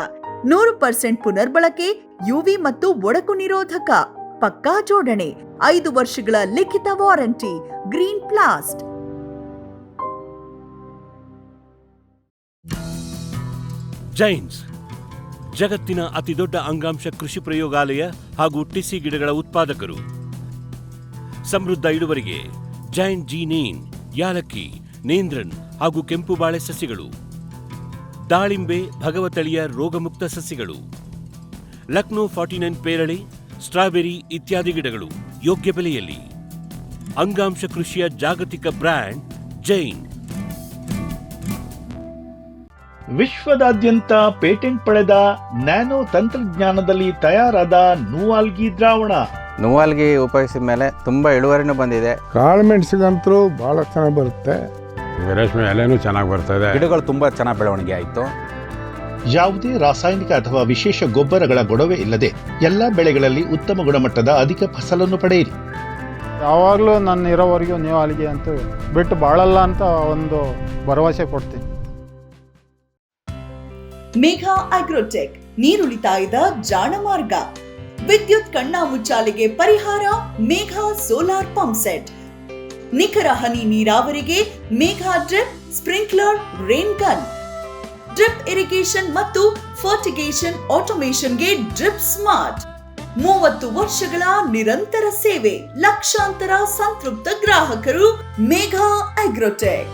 [SPEAKER 4] 100% ಪುನರ್ಬಳಕೆ, ಯುವಿ ಮತ್ತು ಒಡಕು ನಿರೋಧಕ, ಪಕ್ಕಾ ಜೋಡಣೆ, 5 ವರ್ಷಗಳ ಲಿಖಿತ ವಾರಂಟಿ. ಗ್ರೀನ್ ಪ್ಲಾಸ್ಟ್.
[SPEAKER 1] ಜೈನ್ಸ್ ಜಗತ್ತಿನ ಅತಿದೊಡ್ಡ ಅಂಗಾಂಶ ಕೃಷಿ ಪ್ರಯೋಗಾಲಯ ಹಾಗೂ ಟಿಸಿ ಗಿಡಗಳ ಉತ್ಪಾದಕರು. ಸಮೃದ್ಧ ಇಳುವರಿಗೆ ಜೈನ್ ಜೀನೇನ್, ಯಾಲಕ್ಕಿ, ನೇಂದ್ರನ್ ಹಾಗೂ ಕೆಂಪು ಬಾಳೆ ಸಸಿಗಳು, ದಾಳಿಂಬೆ, ಭಗವತಳಿಯ ರೋಗಮುಕ್ತ ಸಸಿಗಳು, ಲಕ್ನೋ 49 ಪೇರಳೆ, ಸ್ಟ್ರಾಬೆರಿ ಇತ್ಯಾದಿ ಗಿಡಗಳು ಯೋಗ್ಯ ಬೆಲೆಯಲ್ಲಿ. ಅಂಗಾಂಶ ಕೃಷಿಯ ಜಾಗತಿಕ ಬ್ರ್ಯಾಂಡ್ ಜೈನ್.
[SPEAKER 5] ವಿಶ್ವದಾದ್ಯಂತ ಪೇಟೆಂಟ್ ಪಡೆದ ನ್ಯಾನೋ ತಂತ್ರಜ್ಞಾನದಲ್ಲಿ ತಯಾರಾದ ನೂವಾಲ್ಗಿ ದ್ರಾವಣ.
[SPEAKER 6] ನೂವಾಲ್ಗಿ ಉಪಯೋಗಿಸಿದ ಮೇಲೆ ತುಂಬ ಇಳುವರಿನೂ ಬಂದಿದೆ.
[SPEAKER 7] ಕಾಳು ಮೆಣಸಿಗಂತೂ ಭಾಳ ಚೆನ್ನಾಗಿ ಬರುತ್ತೆ.
[SPEAKER 8] ರೇಷ್ಮೆ ಎಲೆನೂ ಚೆನ್ನಾಗಿ ಬರ್ತದೆ.
[SPEAKER 6] ಗಿಡಗಳು ತುಂಬ ಚೆನ್ನಾಗಿ ಬೆಳವಣಿಗೆ ಆಯಿತು.
[SPEAKER 5] ಯಾವುದೇ ರಾಸಾಯನಿಕ ಅಥವಾ ವಿಶೇಷ ಗೊಬ್ಬರಗಳ ಗೊಡವೆ ಇಲ್ಲದೆ ಎಲ್ಲ ಬೆಳೆಗಳಲ್ಲಿ ಉತ್ತಮ ಗುಣಮಟ್ಟದ ಅಧಿಕ ಫಸಲನ್ನು ಪಡೆಯಿರಿ.
[SPEAKER 7] ಯಾವಾಗಲೂ ನನ್ನ ಇರೋವರೆಗೂ ನೀವು ಅಲ್ಲಿಗೆ ಅಂತ ಬಿಟ್ಟು ಬಾಳಲ್ಲ ಅಂತ ಒಂದು ಭರವಸೆ ಕೊಡ್ತೀನಿ.
[SPEAKER 4] ಮೇಘಾ ಅಗ್ರೋಟೆಕ್, ನೀರುಳಿತಾಯದ ಜಾಣ ಮಾರ್ಗ. ವಿದ್ಯುತ್ ಕಣ್ಣಾಮುಚ್ಚಾಲೆಗೆ ಪರಿಹಾರ ಮೇಘಾ ಸೋಲಾರ್ ಪಂಪ್ ಸೆಟ್. ನಿಖರ ಹನಿ ನೀರಾವರಿಗೆ Megha drip, sprinkler, rain gun. Drip irrigation ಮತ್ತು ಫರ್ಟಿಗೇಷನ್ ಆಟೋಮೇಷನ್ಗೆ ಡ್ರಿಪ್ ಸ್ಮಾರ್ಟ್. 30 ವರ್ಷಗಳ ನಿರಂತರ ಸೇವೆ, ಲಕ್ಷಾಂತರ ಸಂತೃಪ್ತ ಗ್ರಾಹಕರು. ಮೇಘಾ ಅಗ್ರೋಟೆಕ್.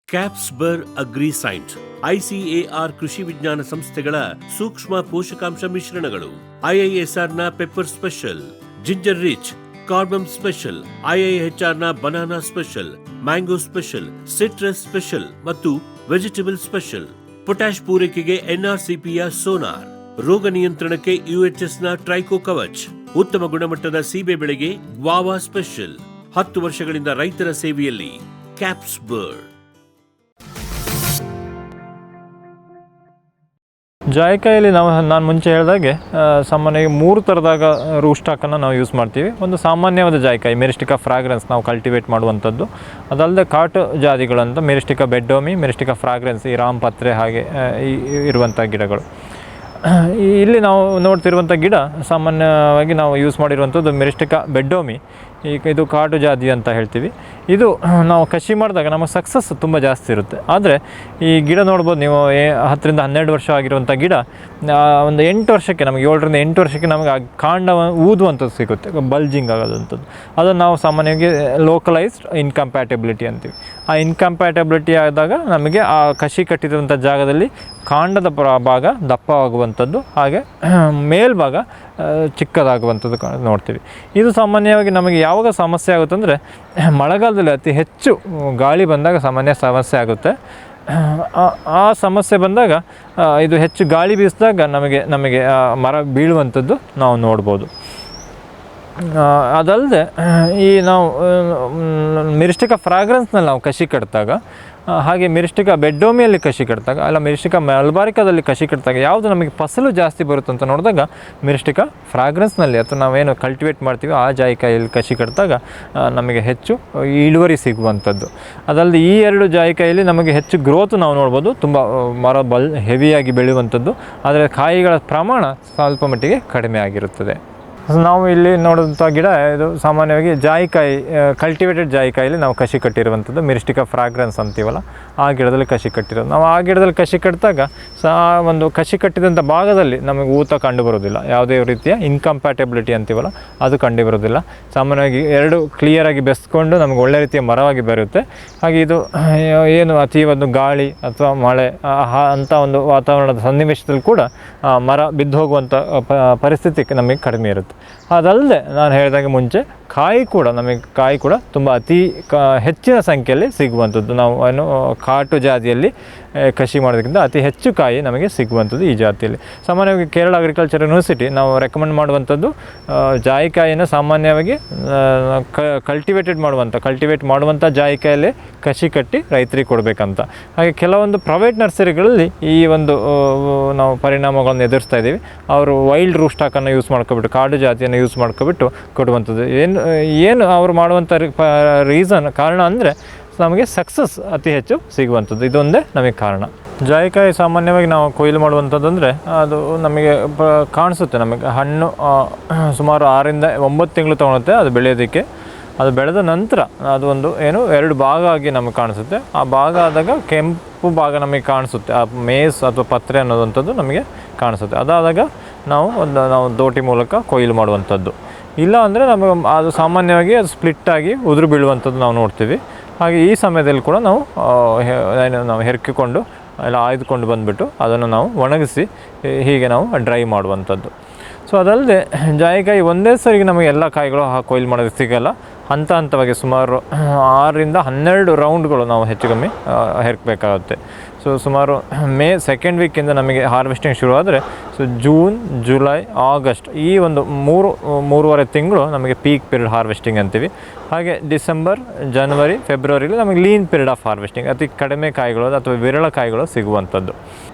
[SPEAKER 1] ಕ್ಯಾಪ್ಸ್ಬರ್ ಅಗ್ರಿಸೈನ್ಸ್, ಐಸಿಎಆರ್ ಕೃಷಿ ವಿಜ್ಞಾನ ಸಂಸ್ಥೆಗಳ ಸೂಕ್ಷ್ಮ ಪೋಷಕಾಂಶ ಮಿಶ್ರಣಗಳು. ಐಐಎಸ್ಆರ್ನ ಪೆಪ್ಪರ್ ಸ್ಪೆಷಲ್, ಜಿಂಜರ್ ರಿಚ್, ಕಾರ್ಬಮ್ ಸ್ಪೆಷಲ್, ಐಐಎಚ್ಆರ್ನ banana special, mango special, citrus special ಮತ್ತು ವೆಜಿಟೇಬಲ್ ಸ್ಪೆಷಲ್. ಪೊಟ್ಯಾಶ್ ಪೂರೈಕೆಗೆ ಎನ್ಆರ್ಸಿಪಿಯ ಸೋನಾರ್, ರೋಗ ನಿಯಂತ್ರಣಕ್ಕೆ ಯುಎಚ್ಎಸ್ನ ಟ್ರೈಕೋ ಕವಚ್, ಉತ್ತಮ ಗುಣಮಟ್ಟದ ಸೀಬೆ ಬೆಳೆಗೆ ಗ್ವಾವಾ ಸ್ಪೆಷಲ್. 10 ವರ್ಷಗಳಿಂದ ರೈತರ ಸೇವೆಯಲ್ಲಿ ಕ್ಯಾಪ್ಸ್ಬರ್ಡ್.
[SPEAKER 3] ಜಾಯಿಕಾಯಲ್ಲಿ ನಾನು ಮುಂಚೆ ಹೇಳಿದಾಗೆ ಸಾಮಾನ್ಯವಾಗಿ 3 ಥರದಾಗ ರೂಟ್ ಸ್ಟಾಕನ್ನು ನಾವು ಯೂಸ್ ಮಾಡ್ತೀವಿ. ಒಂದು ಸಾಮಾನ್ಯವಾದ ಜಾಯಿಕಾಯಿ ಮೆರಿಸ್ಟಿಕಾ ಫ್ರಾಗ್ರೆನ್ಸ್ ನಾವು ಕಲ್ಟಿವೇಟ್ ಮಾಡುವಂಥದ್ದು. ಅದಲ್ಲದೆ ಕಾಟು ಜಾತಿಗಳಂತ ಮೆರಿಸ್ಟಿಕಾ ಬೆಡ್ಡೋಮಿ, ಮೆರಿಸ್ಟಿಕಾ ಫ್ರಾಗ್ರೆನ್ಸ್, ಈ ರಾಮಪತ್ರೆ ಹಾಗೆ ಇರುವಂಥ ಗಿಡಗಳು. ಇಲ್ಲಿ ನಾವು ನೋಡ್ತಿರುವಂಥ ಗಿಡ ಸಾಮಾನ್ಯವಾಗಿ ನಾವು ಯೂಸ್ ಮಾಡಿರುವಂಥದ್ದು ಮೆರಿಸ್ಟಿಕಾ ಬೆಡ್ಡೋಮಿ. ಈಗ ಇದು ಕಾಟು ಜಾತಿ ಅಂತ ಹೇಳ್ತೀವಿ. ಇದು ನಾವು ಕಸಿ ಮಾಡಿದಾಗ ನಮಗೆ ಸಕ್ಸಸ್ ತುಂಬ ಜಾಸ್ತಿ ಇರುತ್ತೆ. ಆದರೆ ಈ ಗಿಡ ನೋಡ್ಬೋದು ನೀವು 10ರಿಂದ 12 ವರ್ಷ ಆಗಿರುವಂಥ ಗಿಡ ಒಂದು 8 ವರ್ಷಕ್ಕೆ ನಮಗೆ 7ರಿಂದ 8 ವರ್ಷಕ್ಕೆ ನಮಗೆ ಆ ಕಾಂಡ ಊದುವಂಥದ್ದು ಸಿಗುತ್ತೆ, ಬಲ್ಜಿಂಗ್ ಆಗೋದಂಥದ್ದು. ಅದನ್ನು ನಾವು ಸಾಮಾನ್ಯವಾಗಿ ಲೋಕಲೈಸ್ಡ್ ಇನ್ಕಂಪ್ಯಾಟಬಿಲಿಟಿ ಅಂತೀವಿ. ಆ ಇನ್ಕಂಪ್ಯಾಟಬಿಲಿಟಿ ಆದಾಗ ನಮಗೆ ಆ ಕಸಿ ಕಟ್ಟಿರುವಂಥ ಜಾಗದಲ್ಲಿ ಕಾಂಡದ ಭಾಗ ದಪ್ಪವಾಗುವಂಥದ್ದು, ಹಾಗೆ ಮೇಲ್ಭಾಗ ಚಿಕ್ಕದಾಗುವಂಥದ್ದು ನೋಡ್ತೀವಿ. ಇದು ಸಾಮಾನ್ಯವಾಗಿ ನಮಗೆ ಯಾವಾಗ ಸಮಸ್ಯೆ ಆಗುತ್ತೆ ಅಂದರೆ ಮಳೆಗಾಲದಲ್ಲಿ ಅತಿ ಹೆಚ್ಚು ಗಾಳಿ ಬಂದಾಗ ಸಾಮಾನ್ಯ ಸಮಸ್ಯೆ ಆಗುತ್ತೆ. ಆ ಸಮಸ್ಯೆ ಬಂದಾಗ ಇದು ಹೆಚ್ಚು ಗಾಳಿ ಬೀಸಿದಾಗ ನಮಗೆ ಮರ ಬೀಳುವಂಥದ್ದು ನಾವು ನೋಡ್ಬೋದು. ಅದಲ್ಲದೆ ಈ ನಾವು ಮೆರಿಸ್ಟಿಕಾ ಫ್ರಾಗ್ರೆನ್ಸ್ನಲ್ಲಿ ನಾವು ಕಸಿ ಕಟ್ಟಿದಾಗ, ಹಾಗೆ ಮೆರಿಸ್ಟಿಕಾ ಬೆಡ್ಡೋಮಿಯಲ್ಲಿ ಕಸಿ ಕಟ್ಟಿದಾಗ, ಅಲ್ಲ ಮೆರಿಸ್ಟಿಕಾ ಮಲ್ಬಾರಿಕಾದಲ್ಲಿ ಕಸಿ ಕಟ್ಟಿದಾಗ ಯಾವುದು ನಮಗೆ ಫಸಲು ಜಾಸ್ತಿ ಬರುತ್ತೆ ಅಂತ ನೋಡಿದಾಗ ಮೆರಿಸ್ಟಿಕಾ ಫ್ರಾಗ್ರೆನ್ಸ್ನಲ್ಲಿ ಅಥವಾ ನಾವೇನು ಕಲ್ಟಿವೇಟ್ ಮಾಡ್ತೀವಿ ಆ ಜಾಯಿಕಾಯಲ್ಲಿ ಕಸಿ ಕಟ್ಟಿದಾಗ ನಮಗೆ ಹೆಚ್ಚು ಇಳುವರಿ ಸಿಗುವಂಥದ್ದು. ಅದಲ್ಲದೆ ಈ 2 ಜಾಯಿಕಾಯಲ್ಲಿ ನಮಗೆ ಹೆಚ್ಚು ಗ್ರೋತ್ ನಾವು ನೋಡ್ಬೋದು, ತುಂಬ ಮರ ಹೆವಿಯಾಗಿ ಬೆಳೆಯುವಂಥದ್ದು. ಆದರೆ ಕಾಯಿಗಳ ಪ್ರಮಾಣ ಸ್ವಲ್ಪ ಮಟ್ಟಿಗೆ ಕಡಿಮೆ ಆಗಿರುತ್ತದೆ. ನಾವು ಇಲ್ಲಿ ನೋಡುವಂಥ ಗಿಡ ಇದು ಸಾಮಾನ್ಯವಾಗಿ ಜಾಯಿಕಾಯಿ, ಕಲ್ಟಿವೇಟೆಡ್ ಜಾಯಿಕಾಯಲ್ಲಿ ನಾವು ಕಸಿ ಕಟ್ಟಿರುವಂಥದ್ದು ಮೆರಿಸ್ಟಿಕಾ ಫ್ರಾಗ್ರೆನ್ಸ್ ಅಂತೀವಲ್ಲ ಆ ಗಿಡದಲ್ಲಿ ಕಸಿ ಕಟ್ಟಿರೋದು. ನಾವು ಆ ಗಿಡದಲ್ಲಿ ಕಸಿ ಕಟ್ಟಿದಾಗ ಒಂದು ಕಸಿ ಕಟ್ಟಿದಂಥ ಭಾಗದಲ್ಲಿ ನಮಗೆ ಊತ ಕಂಡು ಬರೋದಿಲ್ಲ, ಯಾವುದೇ ರೀತಿಯ ಇನ್ಕಂಪ್ಯಾಟಬಿಲಿಟಿ ಅಂತೀವಲ್ಲ ಅದು ಕಂಡು ಬರೋದಿಲ್ಲ. ಸಾಮಾನ್ಯವಾಗಿ 2 ಕ್ಲಿಯರಾಗಿ ಬೆಸ್ಕೊಂಡು ನಮಗೆ ಒಳ್ಳೆ ರೀತಿಯ ಮರವಾಗಿ ಬರುತ್ತೆ. ಹಾಗೆ ಇದು ಏನು ಅತಿ ಒಂದು ಗಾಳಿ ಅಥವಾ ಮಳೆ ಅಂಥ ಒಂದು ವಾತಾವರಣದ ಸನ್ನಿವೇಶದಲ್ಲಿ ಕೂಡ ಮರ ಬಿದ್ದು ಹೋಗುವಂಥ ಪರಿಸ್ಥಿತಿ ನಮಗೆ ಕಡಿಮೆ ಇರುತ್ತೆ. ಅದಲ್ಲದೆ ನಾನು ಹೇಳಿದಾಗೆ ಮುಂಚೆ ಕಾಯಿ ಕೂಡ ತುಂಬ ಹೆಚ್ಚಿನ ಸಂಖ್ಯೆಯಲ್ಲಿ ಸಿಗುವಂಥದ್ದು. ನಾವು ಏನು ಕಾಟು ಜಾತಿಯಲ್ಲಿ ಕೃಷಿ ಮಾಡೋದಕ್ಕಿಂತ ಅತಿ ಹೆಚ್ಚು ಕಾಯಿ ನಮಗೆ ಸಿಗುವಂಥದ್ದು ಈ ಜಾತಿಯಲ್ಲಿ. ಸಾಮಾನ್ಯವಾಗಿ ಕೇರಳ ಅಗ್ರಿಕಲ್ಚರ್ ಯೂನಿವರ್ಸಿಟಿ ನಾವು ರೆಕಮೆಂಡ್ ಮಾಡುವಂಥದ್ದು ಜಾಯಿಕಾಯಿನ ಸಾಮಾನ್ಯವಾಗಿ ಕಲ್ಟಿವೇಟ್ ಮಾಡುವಂಥ ಜಾಯಿಕಾಯಲ್ಲೇ ಕಸಿ ಕಟ್ಟಿ ರೈತರಿಗೆ ಕೊಡಬೇಕಂತ. ಹಾಗೆ ಕೆಲವೊಂದು ಪ್ರೈವೇಟ್ ನರ್ಸರಿಗಳಲ್ಲಿ ಈ ಒಂದು ನಾವು ಪರಿಣಾಮಗಳನ್ನು ಎದುರಿಸ್ತಾ ಇದ್ದೀವಿ. ಅವರು ವೈಲ್ಡ್ ರೂಟ್ ಸ್ಟಾಕನ್ನು ಯೂಸ್ ಮಾಡ್ಕೊಬಿಟ್ಟು, ಕಾಡು ಜಾತಿಯನ್ನು ಯೂಸ್ ಮಾಡ್ಕೊಬಿಟ್ಟು ಕೊಡುವಂಥದ್ದು. ಏನು ಅವರು ಮಾಡುವಂಥ ಕಾರಣ ಅಂದರೆ ನಮಗೆ ಸಕ್ಸಸ್ ಅತಿ ಹೆಚ್ಚು ಸಿಗುವಂಥದ್ದು, ಇದೊಂದೇ ನಮಗೆ ಕಾರಣ. ಜಾಯಿಕಾಯಿ ಸಾಮಾನ್ಯವಾಗಿ ನಾವು ಕೊಯ್ಲು ಮಾಡುವಂಥದ್ದು ಅಂದರೆ ಅದು ನಮಗೆ ಕಾಣಿಸುತ್ತೆ. ನಮಗೆ ಹಣ್ಣು ಸುಮಾರು 6 ರಿಂದ 9 ತಿಂಗಳು ತೊಗೊಳುತ್ತೆ ಅದು ಬೆಳೆಯೋದಕ್ಕೆ. ಅದು ಬೆಳೆದ ನಂತರ ಅದು ಒಂದು 2 ಭಾಗ ಆಗಿ ನಮಗೆ ಕಾಣಿಸುತ್ತೆ. ಆ ಭಾಗ ಆದಾಗ ಕೆಂಪು ಭಾಗ ನಮಗೆ ಕಾಣಿಸುತ್ತೆ, ಆ ಮೇಸ್ ಅಥವಾ ಪತ್ರೆ ಅನ್ನೋದಂಥದ್ದು ನಮಗೆ ಕಾಣಿಸುತ್ತೆ. ಅದಾದಾಗ ನಾವು ದೋಟಿ ಮೂಲಕ ಕೊಯ್ಲು ಮಾಡುವಂಥದ್ದು. ಇಲ್ಲ ಅಂದರೆ ನಮಗೆ ಅದು ಸಾಮಾನ್ಯವಾಗಿ ಅದು ಸ್ಪ್ಲಿಟ್ಟಾಗಿ ಉದುರು ಬೀಳುವಂಥದ್ದು ನಾವು ನೋಡ್ತೀವಿ. ಹಾಗೆ ಈ ಸಮಯದಲ್ಲಿ ಕೂಡ ನಾವು ಹೆರ್ಕಿಕೊಂಡು ಎಲ್ಲ ಆಯ್ದುಕೊಂಡು ಬಂದುಬಿಟ್ಟು ಅದನ್ನು ನಾವು ಒಣಗಿಸಿ ಹೀಗೆ ನಾವು ಡ್ರೈ ಮಾಡುವಂಥದ್ದು. ಸೊ ಅದಲ್ಲದೆ ಜಾಯಿಕಾಯಿ ಒಂದೇ ಸರಿಗೆ ನಮಗೆ ಎಲ್ಲ ಕಾಯಿಗಳು ಕೊಯ್ಲು ಮಾಡೋದಕ್ಕೆ ಸಿಗೋಲ್ಲ. ಹಂತವಾಗಿ ಸುಮಾರು 6 ರಿಂದ 12 ರೌಂಡ್ಗಳು ನಾವು ಹೆಚ್ಚು ಕಮ್ಮಿ ಹೆರ್ಕಬೇಕಾಗುತ್ತೆ. ಸೊ ಸುಮಾರು ಮೇ 2nd ವೀಕಿಂದ ನಮಗೆ ಹಾರ್ವೆಸ್ಟಿಂಗ್ ಶುರು ಆದರೆ ಜೂನ್, ಜುಲೈ, ಆಗಸ್ಟ್ ಈ ಒಂದು 3.5 ತಿಂಗಳು ನಮಗೆ ಪೀಕ್ ಪೀರಿಯಡ್ ಹಾರ್ವೆಸ್ಟಿಂಗ್ ಅಂತೀವಿ. ಹಾಗೆ ಡಿಸೆಂಬರ್, ಜನವರಿ, ಫೆಬ್ರವರಿಲಿ ನಮಗೆ ಲೀನ್ ಪೀರಿಯಡ್ ಆಫ್ ಹಾರ್ವೆಸ್ಟಿಂಗ್, ಅತಿ ಕಡಿಮೆ ಕಾಯಿಗಳು ಅಥವಾ ವಿರಳ ಕಾಯಿಗಳು ಸಿಗುವಂಥದ್ದು.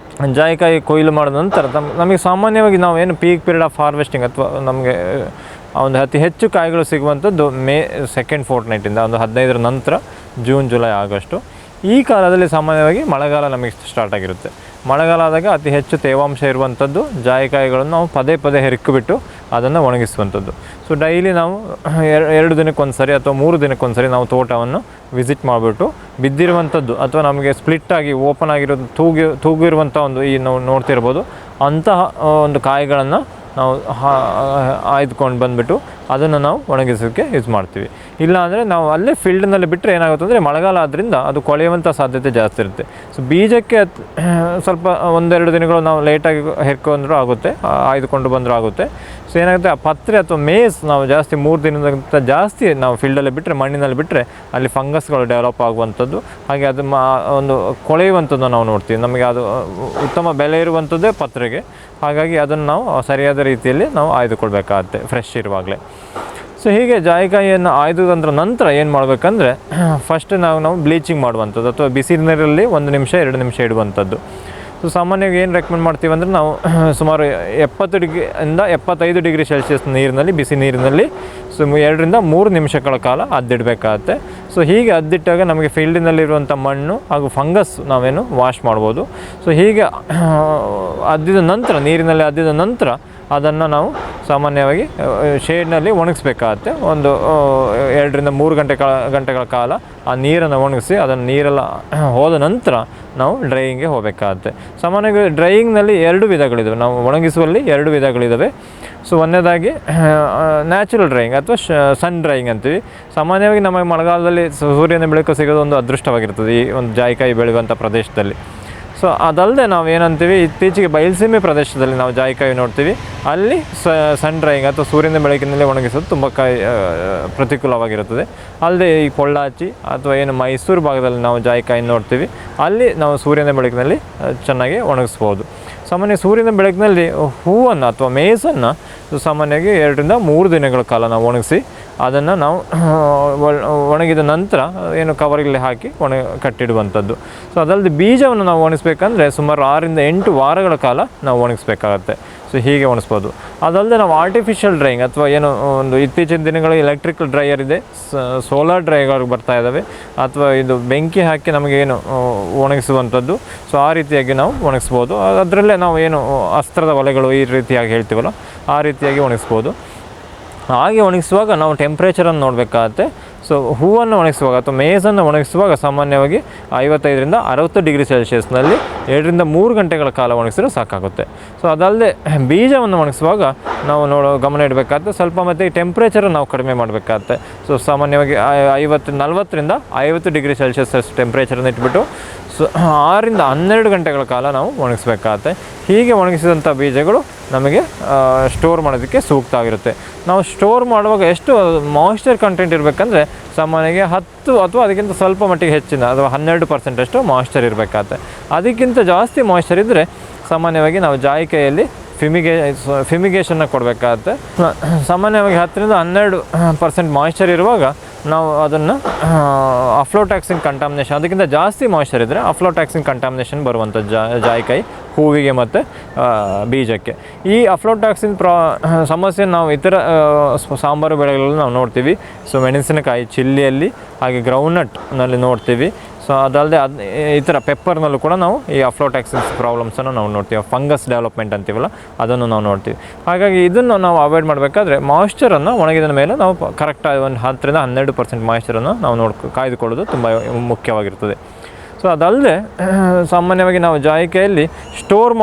[SPEAKER 3] ಜಾಯಿಕಾಯಿ ಕೊಯ್ಲು ಮಾಡಿದ ನಂತರ ನಮಗೆ ಸಾಮಾನ್ಯವಾಗಿ ನಾವು ಏನು ಪೀಕ್ ಪೀರಿಯಡ್ ಆಫ್ ಹಾರ್ವೆಸ್ಟಿಂಗ್ ಅಥವಾ ನಮಗೆ ಒಂದು ಅತಿ ಹೆಚ್ಚು ಕಾಯಿಗಳು ಸಿಗುವಂಥದ್ದು ಮೇ 2nd ಫೋರ್ಟ್ನೈಟಿಂದ ಒಂದು 15ರ ನಂತರ ಜೂನ್, ಜುಲೈ, ಆಗಸ್ಟು. ಈ ಕಾಲದಲ್ಲಿ ಸಾಮಾನ್ಯವಾಗಿ ಮಳೆಗಾಲ ನಮಗೆ ಸ್ಟಾರ್ಟ್ ಆಗಿರುತ್ತೆ. ಮಳೆಗಾಲ ಆದಾಗ ಅತಿ ಹೆಚ್ಚು ತೇವಾಂಶ ಇರುವಂಥದ್ದು ಜಾಯಿಕಾಯಿಗಳನ್ನು ನಾವು ಪದೇ ಹೆರ್ಕಿಬಿಟ್ಟು ಅದನ್ನು ಒಣಗಿಸುವಂಥದ್ದು. ಸೊ ಡೈಲಿ ನಾವು 2 ದಿನಕ್ಕೊಂದ್ಸರಿ ಅಥವಾ 3 ದಿನಕ್ಕೊಂದ್ಸರಿ ನಾವು ತೋಟವನ್ನು ವಿಸಿಟ್ ಮಾಡಿಬಿಟ್ಟು ಬಿದ್ದಿರುವಂಥದ್ದು ಅಥವಾ ನಮಗೆ ಸ್ಪ್ಲಿಟ್ಟಾಗಿ ಓಪನ್ ಆಗಿರೋದು ತೂಗಿರುವಂಥ ಒಂದು ಈ ನಾವು ನೋಡ್ತಿರ್ಬೋದು ಅಂತಹ ಒಂದು ಕಾಯಿಗಳನ್ನು ನಾವು ಆಯ್ದುಕೊಂಡು ಬಂದುಬಿಟ್ಟು ಅದನ್ನು ನಾವು ಒಣಗಿಸೋಕ್ಕೆ ಯೂಸ್ ಮಾಡ್ತೀವಿ. ಇಲ್ಲ ಅಂದರೆ ನಾವು ಅಲ್ಲೇ ಫೀಲ್ಡ್ನಲ್ಲಿ ಬಿಟ್ಟರೆ ಏನಾಗುತ್ತೆ ಅಂದರೆ ಮಳೆಗಾಲ ಆದ್ದರಿಂದ ಅದು ಕೊಳೆಯುವಂಥ ಸಾಧ್ಯತೆ ಜಾಸ್ತಿ ಇರುತ್ತೆ. ಸೊ ಬೀಜಕ್ಕೆ ಸ್ವಲ್ಪ 1-2 ದಿನಗಳು ನಾವು ಲೇಟಾಗಿ ಹೆರ್ಕೊಂಡ್ರೂ ಆಗುತ್ತೆ, ಆಯ್ದುಕೊಂಡು ಬಂದರೂ ಆಗುತ್ತೆ. ಸೊ ಏನಾಗುತ್ತೆ, ಆ ಪತ್ರೆ ಅಥವಾ ಮೇಸ್ ನಾವು ಜಾಸ್ತಿ 3 ದಿನಕ್ಕಿಂತ ಜಾಸ್ತಿ ನಾವು ಫೀಲ್ಡಲ್ಲಿ ಬಿಟ್ಟರೆ, ಮಣ್ಣಿನಲ್ಲಿ ಬಿಟ್ಟರೆ ಅಲ್ಲಿ ಫಂಗಸ್ಗಳು ಡೆವಲಪ್ ಆಗುವಂಥದ್ದು, ಹಾಗೆ ಅದು ಒಂದು ಕೊಳೆಯುವಂಥದ್ದು ನಾವು ನೋಡ್ತೀವಿ. ನಮಗೆ ಅದು ಉತ್ತಮ ಬೆಲೆ ಇರುವಂಥದ್ದೇ ಪತ್ರೆಗೆ. ಹಾಗಾಗಿ ಅದನ್ನು ನಾವು ಸರಿಯಾದ ರೀತಿಯಲ್ಲಿ ನಾವು ಆಯ್ದುಕೊಳ್ಬೇಕಾಗತ್ತೆ ಫ್ರೆಶ್ ಇರುವಾಗಲೇ. ಸೊ ಹೀಗೆ ಜಾಯಿಕಾಯಿಯನ್ನು ಆಯ್ದುಕೊಂಡ್ರ ನಂತರ ಏನು ಮಾಡಬೇಕಂದ್ರೆ ಫಸ್ಟ್ ನಾವು ಬ್ಲೀಚಿಂಗ್ ಮಾಡುವಂಥದ್ದು ಅಥವಾ ಬಿಸಿ ನೀರಲ್ಲಿ 1 ನಿಮಿಷ 2 ನಿಮಿಷ ಇಡುವಂಥದ್ದು. ಸೊ ಸಾಮಾನ್ಯವಾಗಿ ಏನು ರೆಕಮೆಂಡ್ ಮಾಡ್ತೀವಿ ಅಂದರೆ ನಾವು ಸುಮಾರು 70 ಡಿಗ್ರಿಯಿಂದ 75 ಡಿಗ್ರಿ ಸೆಲ್ಸಿಯಸ್ ನೀರಿನಲ್ಲಿ, ಬಿಸಿ ನೀರಿನಲ್ಲಿ 2 ರಿಂದ 3 ನಿಮಿಷಗಳ ಕಾಲ ಅದ್ದಿಡಬೇಕಾಗತ್ತೆ. ಸೊ ಹೀಗೆ ಅದ್ದಿಟ್ಟಾಗ ನಮಗೆ ಫೀಲ್ಡಿನಲ್ಲಿರುವಂಥ ಮಣ್ಣು ಹಾಗೂ ಫಂಗಸ್ ನಾವೇನು ವಾಶ್ ಮಾಡ್ಬೋದು. ಸೊ ಹೀಗೆ ಅದ್ದಿದ ನಂತರ, ನೀರಿನಲ್ಲಿ ಅದ್ದಿದ ನಂತರ ಅದನ್ನು ನಾವು ಸಾಮಾನ್ಯವಾಗಿ ಶೇಡ್ನಲ್ಲಿ ಒಣಗಿಸ್ಬೇಕಾಗತ್ತೆ. ಒಂದು 2 ರಿಂದ 3 ಗಂಟೆಗಳ ಕಾಲ ಆ ನೀರನ್ನು ಒಣಗಿಸಿ ಅದನ್ನು ನೀರೆಲ್ಲ ಹೋದ ನಂತರ ನಾವು ಡ್ರೈಯಿಂಗ್ಗೆ ಹೋಗಬೇಕಾಗತ್ತೆ. ಸಾಮಾನ್ಯವಾಗಿ ಡ್ರೈಯಿಂಗ್ನಲ್ಲಿ 2 ವಿಧಗಳಿದ್ದಾವೆ, ನಾವು ಒಣಗಿಸುವಲ್ಲಿ 2 ವಿಧಗಳಿದ್ದಾವೆ. ಸೊ ಒಂದನೇದಾಗಿ ನ್ಯಾಚುರಲ್ ಡ್ರೈಯಿಂಗ್ ಅಥವಾ ಸನ್ ಡ್ರೈಯಿಂಗ್ ಅಂತೀವಿ. ಸಾಮಾನ್ಯವಾಗಿ ನಮಗೆ ಮಳೆಗಾಲದಲ್ಲಿ ಸೂರ್ಯನ ಬೆಳಕು ಸಿಗೋದು ಒಂದು ಅದೃಷ್ಟವಾಗಿರ್ತದೆ ಈ ಒಂದು ಜಾಯಿಕಾಯಿ ಬೆಳೆಯುವಂಥ ಪ್ರದೇಶದಲ್ಲಿ. ಸೊ ಅದಲ್ಲದೆ ನಾವು ಏನಂತೀವಿ, ಇತ್ತೀಚೆಗೆ ಬಯಲುಸೀಮೆ ಪ್ರದೇಶದಲ್ಲಿ ನಾವು ಜಾಯಿಕಾಯಿ ನೋಡ್ತೀವಿ, ಅಲ್ಲಿ ಸನ್ ಡ್ರೈಯಿಂಗ್ ಅಥವಾ ಸೂರ್ಯನ ಬೆಳಕಿನಲ್ಲಿ ಒಣಗಿಸೋದು ತುಂಬ ಪ್ರತಿಕೂಲವಾಗಿರುತ್ತದೆ. ಅಲ್ಲದೆ ಈ ಪೊಳ್ಳಾಚಿ ಅಥವಾ ಏನು ಮೈಸೂರು ಭಾಗದಲ್ಲಿ ನಾವು ಜಾಯಿಕಾಯಿ ನೋಡ್ತೀವಿ, ಅಲ್ಲಿ ನಾವು ಸೂರ್ಯನ ಬೆಳಕಿನಲ್ಲಿ ಚೆನ್ನಾಗಿ ಒಣಗಿಸ್ಬೋದು. ಸಾಮಾನ್ಯ ಸೂರ್ಯನ ಬೆಳಕಿನಲ್ಲಿ ಹೂವನ್ನು ಅಥವಾ ಮೇಸನ್ನು ಸಾಮಾನ್ಯವಾಗಿ 2 ರಿಂದ 3 ದಿನಗಳ ಕಾಲ ನಾವು ಒಣಗಿಸಿ ಅದನ್ನು ನಾವು ಒಣಗಿದ ನಂತರ ಏನು ಕವರಲ್ಲಿ ಹಾಕಿ ಕಟ್ಟಿಡುವಂಥದ್ದು. ಸೊ ಅದಲ್ಲದೆ ಬೀಜವನ್ನು ನಾವು ಒಣಗಿಸ್ಬೇಕಂದ್ರೆ ಸುಮಾರು 6 ರಿಂದ 8 ವಾರಗಳ ಕಾಲ ನಾವು ಒಣಗಿಸ್ಬೇಕಾಗತ್ತೆ. ಸೊ ಹೀಗೆ ಒಣಗಿಸ್ಬೋದು. ಅದಲ್ಲದೆ ನಾವು ಆರ್ಟಿಫಿಷಿಯಲ್ ಡ್ರೈಯಿಂಗ್ ಅಥವಾ ಏನು ಒಂದು ಇತ್ತೀಚಿನ ದಿನಗಳಲ್ಲಿ ಎಲೆಕ್ಟ್ರಿಕಲ್ ಡ್ರೈಯರ್ ಇದೆ, ಸೋಲಾರ್ ಡ್ರೈಯರ್ ಬರ್ತಾ ಇದ್ದಾವೆ, ಅಥವಾ ಇದು ಬೆಂಕಿ ಹಾಕಿ ನಮಗೇನು ಒಣಗಿಸುವಂಥದ್ದು. ಸೊ ಆ ರೀತಿಯಾಗಿ ನಾವು ಒಣಗಿಸ್ಬೋದು. ಅದರಲ್ಲೇ ನಾವು ಏನು ಅಸ್ತ್ರದ ಒಲೆಗಳು ಈ ರೀತಿಯಾಗಿ ಹೇಳ್ತೀವಲ್ಲ ಆ ರೀತಿಯಾಗಿ ಒಣಗಿಸ್ಬೋದು. ಹಾಗೆ ಒಣಗಿಸುವಾಗ ನಾವು ಟೆಂಪ್ರೇಚರನ್ನು ನೋಡಬೇಕಾಗತ್ತೆ. ಸೊ ಹೂವನ್ನು ಒಣಗಿಸುವಾಗ ಅಥವಾ ಮೇಸನ್ನು ಒಣಗಿಸುವಾಗ ಸಾಮಾನ್ಯವಾಗಿ 55 ರಿಂದ 60 ಡಿಗ್ರಿ ಸೆಲ್ಸಿಯಸ್ನಲ್ಲಿ 2 ರಿಂದ 3 ಗಂಟೆಗಳ ಕಾಲ ಒಣಗಿಸಿದ್ರೆ ಸಾಕಾಗುತ್ತೆ. ಸೊ ಅದಲ್ಲದೆ ಬೀಜವನ್ನು ಒಣಗಿಸುವಾಗ ನಾವು ಗಮನ ಇಡಬೇಕಾಗುತ್ತೆ ಸ್ವಲ್ಪ, ಮತ್ತು ಈ ಟೆಂಪ್ರೇಚರ್ ನಾವು ಕಡಿಮೆ ಮಾಡಬೇಕಾಗತ್ತೆ. ಸೊ ಸಾಮಾನ್ಯವಾಗಿ 40 ರಿಂದ 50 ಡಿಗ್ರಿ ಸೆಲ್ಸಿಯಸ್ ಟೆಂಪ್ರೇಚರನ್ನು ಇಟ್ಬಿಟ್ಟು 6 ರಿಂದ 12 ಗಂಟೆಗಳ ಕಾಲ ನಾವು ಒಣಗಿಸ್ಬೇಕಾಗತ್ತೆ. ಹೀಗೆ ಒಣಗಿಸಿದಂಥ ಬೀಜಗಳು ನಮಗೆ ಸ್ಟೋರ್ ಮಾಡೋದಕ್ಕೆ ಸೂಕ್ತ ಆಗಿರುತ್ತೆ. ನಾವು ಸ್ಟೋರ್ ಮಾಡುವಾಗ ಎಷ್ಟು ಮಾಯಿಶ್ಚರ್ ಕಂಟೆಂಟ್ ಇರಬೇಕಂದ್ರೆ ಸಾಮಾನ್ಯವಾಗಿ 10 ಅಥವಾ ಅದಕ್ಕಿಂತ ಸ್ವಲ್ಪ ಮಟ್ಟಿಗೆ ಹೆಚ್ಚಿನ ಅಥವಾ 12% ಅಷ್ಟು ಮಾಯಿಶ್ಚರ್ ಇರಬೇಕಾಗುತ್ತೆ. ಅದಕ್ಕಿಂತ ಜಾಸ್ತಿ ಮಾಯಿಶ್ಚರ್ ಇದ್ದರೆ ಸಾಮಾನ್ಯವಾಗಿ ನಾವು ಜಾಯಿಕಾಯಲ್ಲಿ ಫಿಮಿಗೇಷನ್ನ ಕೊಡಬೇಕಾಗತ್ತೆ. ಸಾಮಾನ್ಯವಾಗಿ 10ರಿಂದ 12% ಮಾಯಿಶ್ಚರ್ ಇರುವಾಗ ನಾವು ಅದನ್ನು ಅಫ್ಲೋಟ್ಯಾಕ್ಸಿನ್ ಕಂಟಾಮಿನೇಷನ್, ಅದಕ್ಕಿಂತ ಜಾಸ್ತಿ ಮಾಯಿಶ್ಚರ್ ಇದ್ದರೆ ಅಫ್ಲೋಟ್ಯಾಕ್ಸಿನ್ ಕಂಟಾಮಿನೇಷನ್ ಬರುವಂಥ ಜಾಯಿಕಾಯಿ ಹೂವಿಗೆ ಮತ್ತು ಬೀಜಕ್ಕೆ. ಈ ಅಫ್ಲೋಟ್ಯಾಕ್ಸಿನ್ ಸಮಸ್ಯೆ ನಾವು ಇತರ ಸಾಂಬಾರು ಬೆಳೆಗಳಲ್ಲಿ ನಾವು ನೋಡ್ತೀವಿ. ಸೊ ಮೆಣಸಿನಕಾಯಿ, ಚಿಲ್ಲಿಯಲ್ಲಿ, ಹಾಗೆ ಗ್ರೌಂಡ್ನಟ್ನಲ್ಲಿ ನೋಡ್ತೀವಿ. ಸೊ ಅದಲ್ಲದೆ ಈ ಥರ ಪೆಪ್ಪರ್ನಲ್ಲೂ ಕೂಡ ನಾವು ಈ ಅಫ್ಲೋಟ್ಯಾಕ್ಸಿನ್ಸ್ ಪ್ರಾಬ್ಲಮ್ಸನ್ನು ನಾವು ನೋಡ್ತೀವಿ. ಫಂಗಸ್ ಡೆವಲಪ್ಮೆಂಟ್ ಅಂತೀವಲ್ಲ, ಅದನ್ನು ನಾವು ನೋಡ್ತೀವಿ. ಹಾಗಾಗಿ ಇದನ್ನು ನಾವು ಅವಾಯ್ಡ್ ಮಾಡಬೇಕಾದ್ರೆ ಮಾಯಿಶ್ಚರನ್ನು ಒಣಗಿದ ಮೇಲೆ ನಾವು ಕರೆಕ್ಟಾಗಿ ಒಂದು 10ರಿಂದ 12% ಮಾಯಿಶ್ಚರನ್ನು ನಾವು ಕಾಯ್ದುಕೊಳ್ಳೋದು ತುಂಬ ಮುಖ್ಯವಾಗಿರ್ತದೆ. ಸೊ ಅದಲ್ಲದೆ ಸಾಮಾನ್ಯವಾಗಿ ನಾವು ಜಾಯಿಕಾಯಲ್ಲಿ ಸ್ಟೋರ್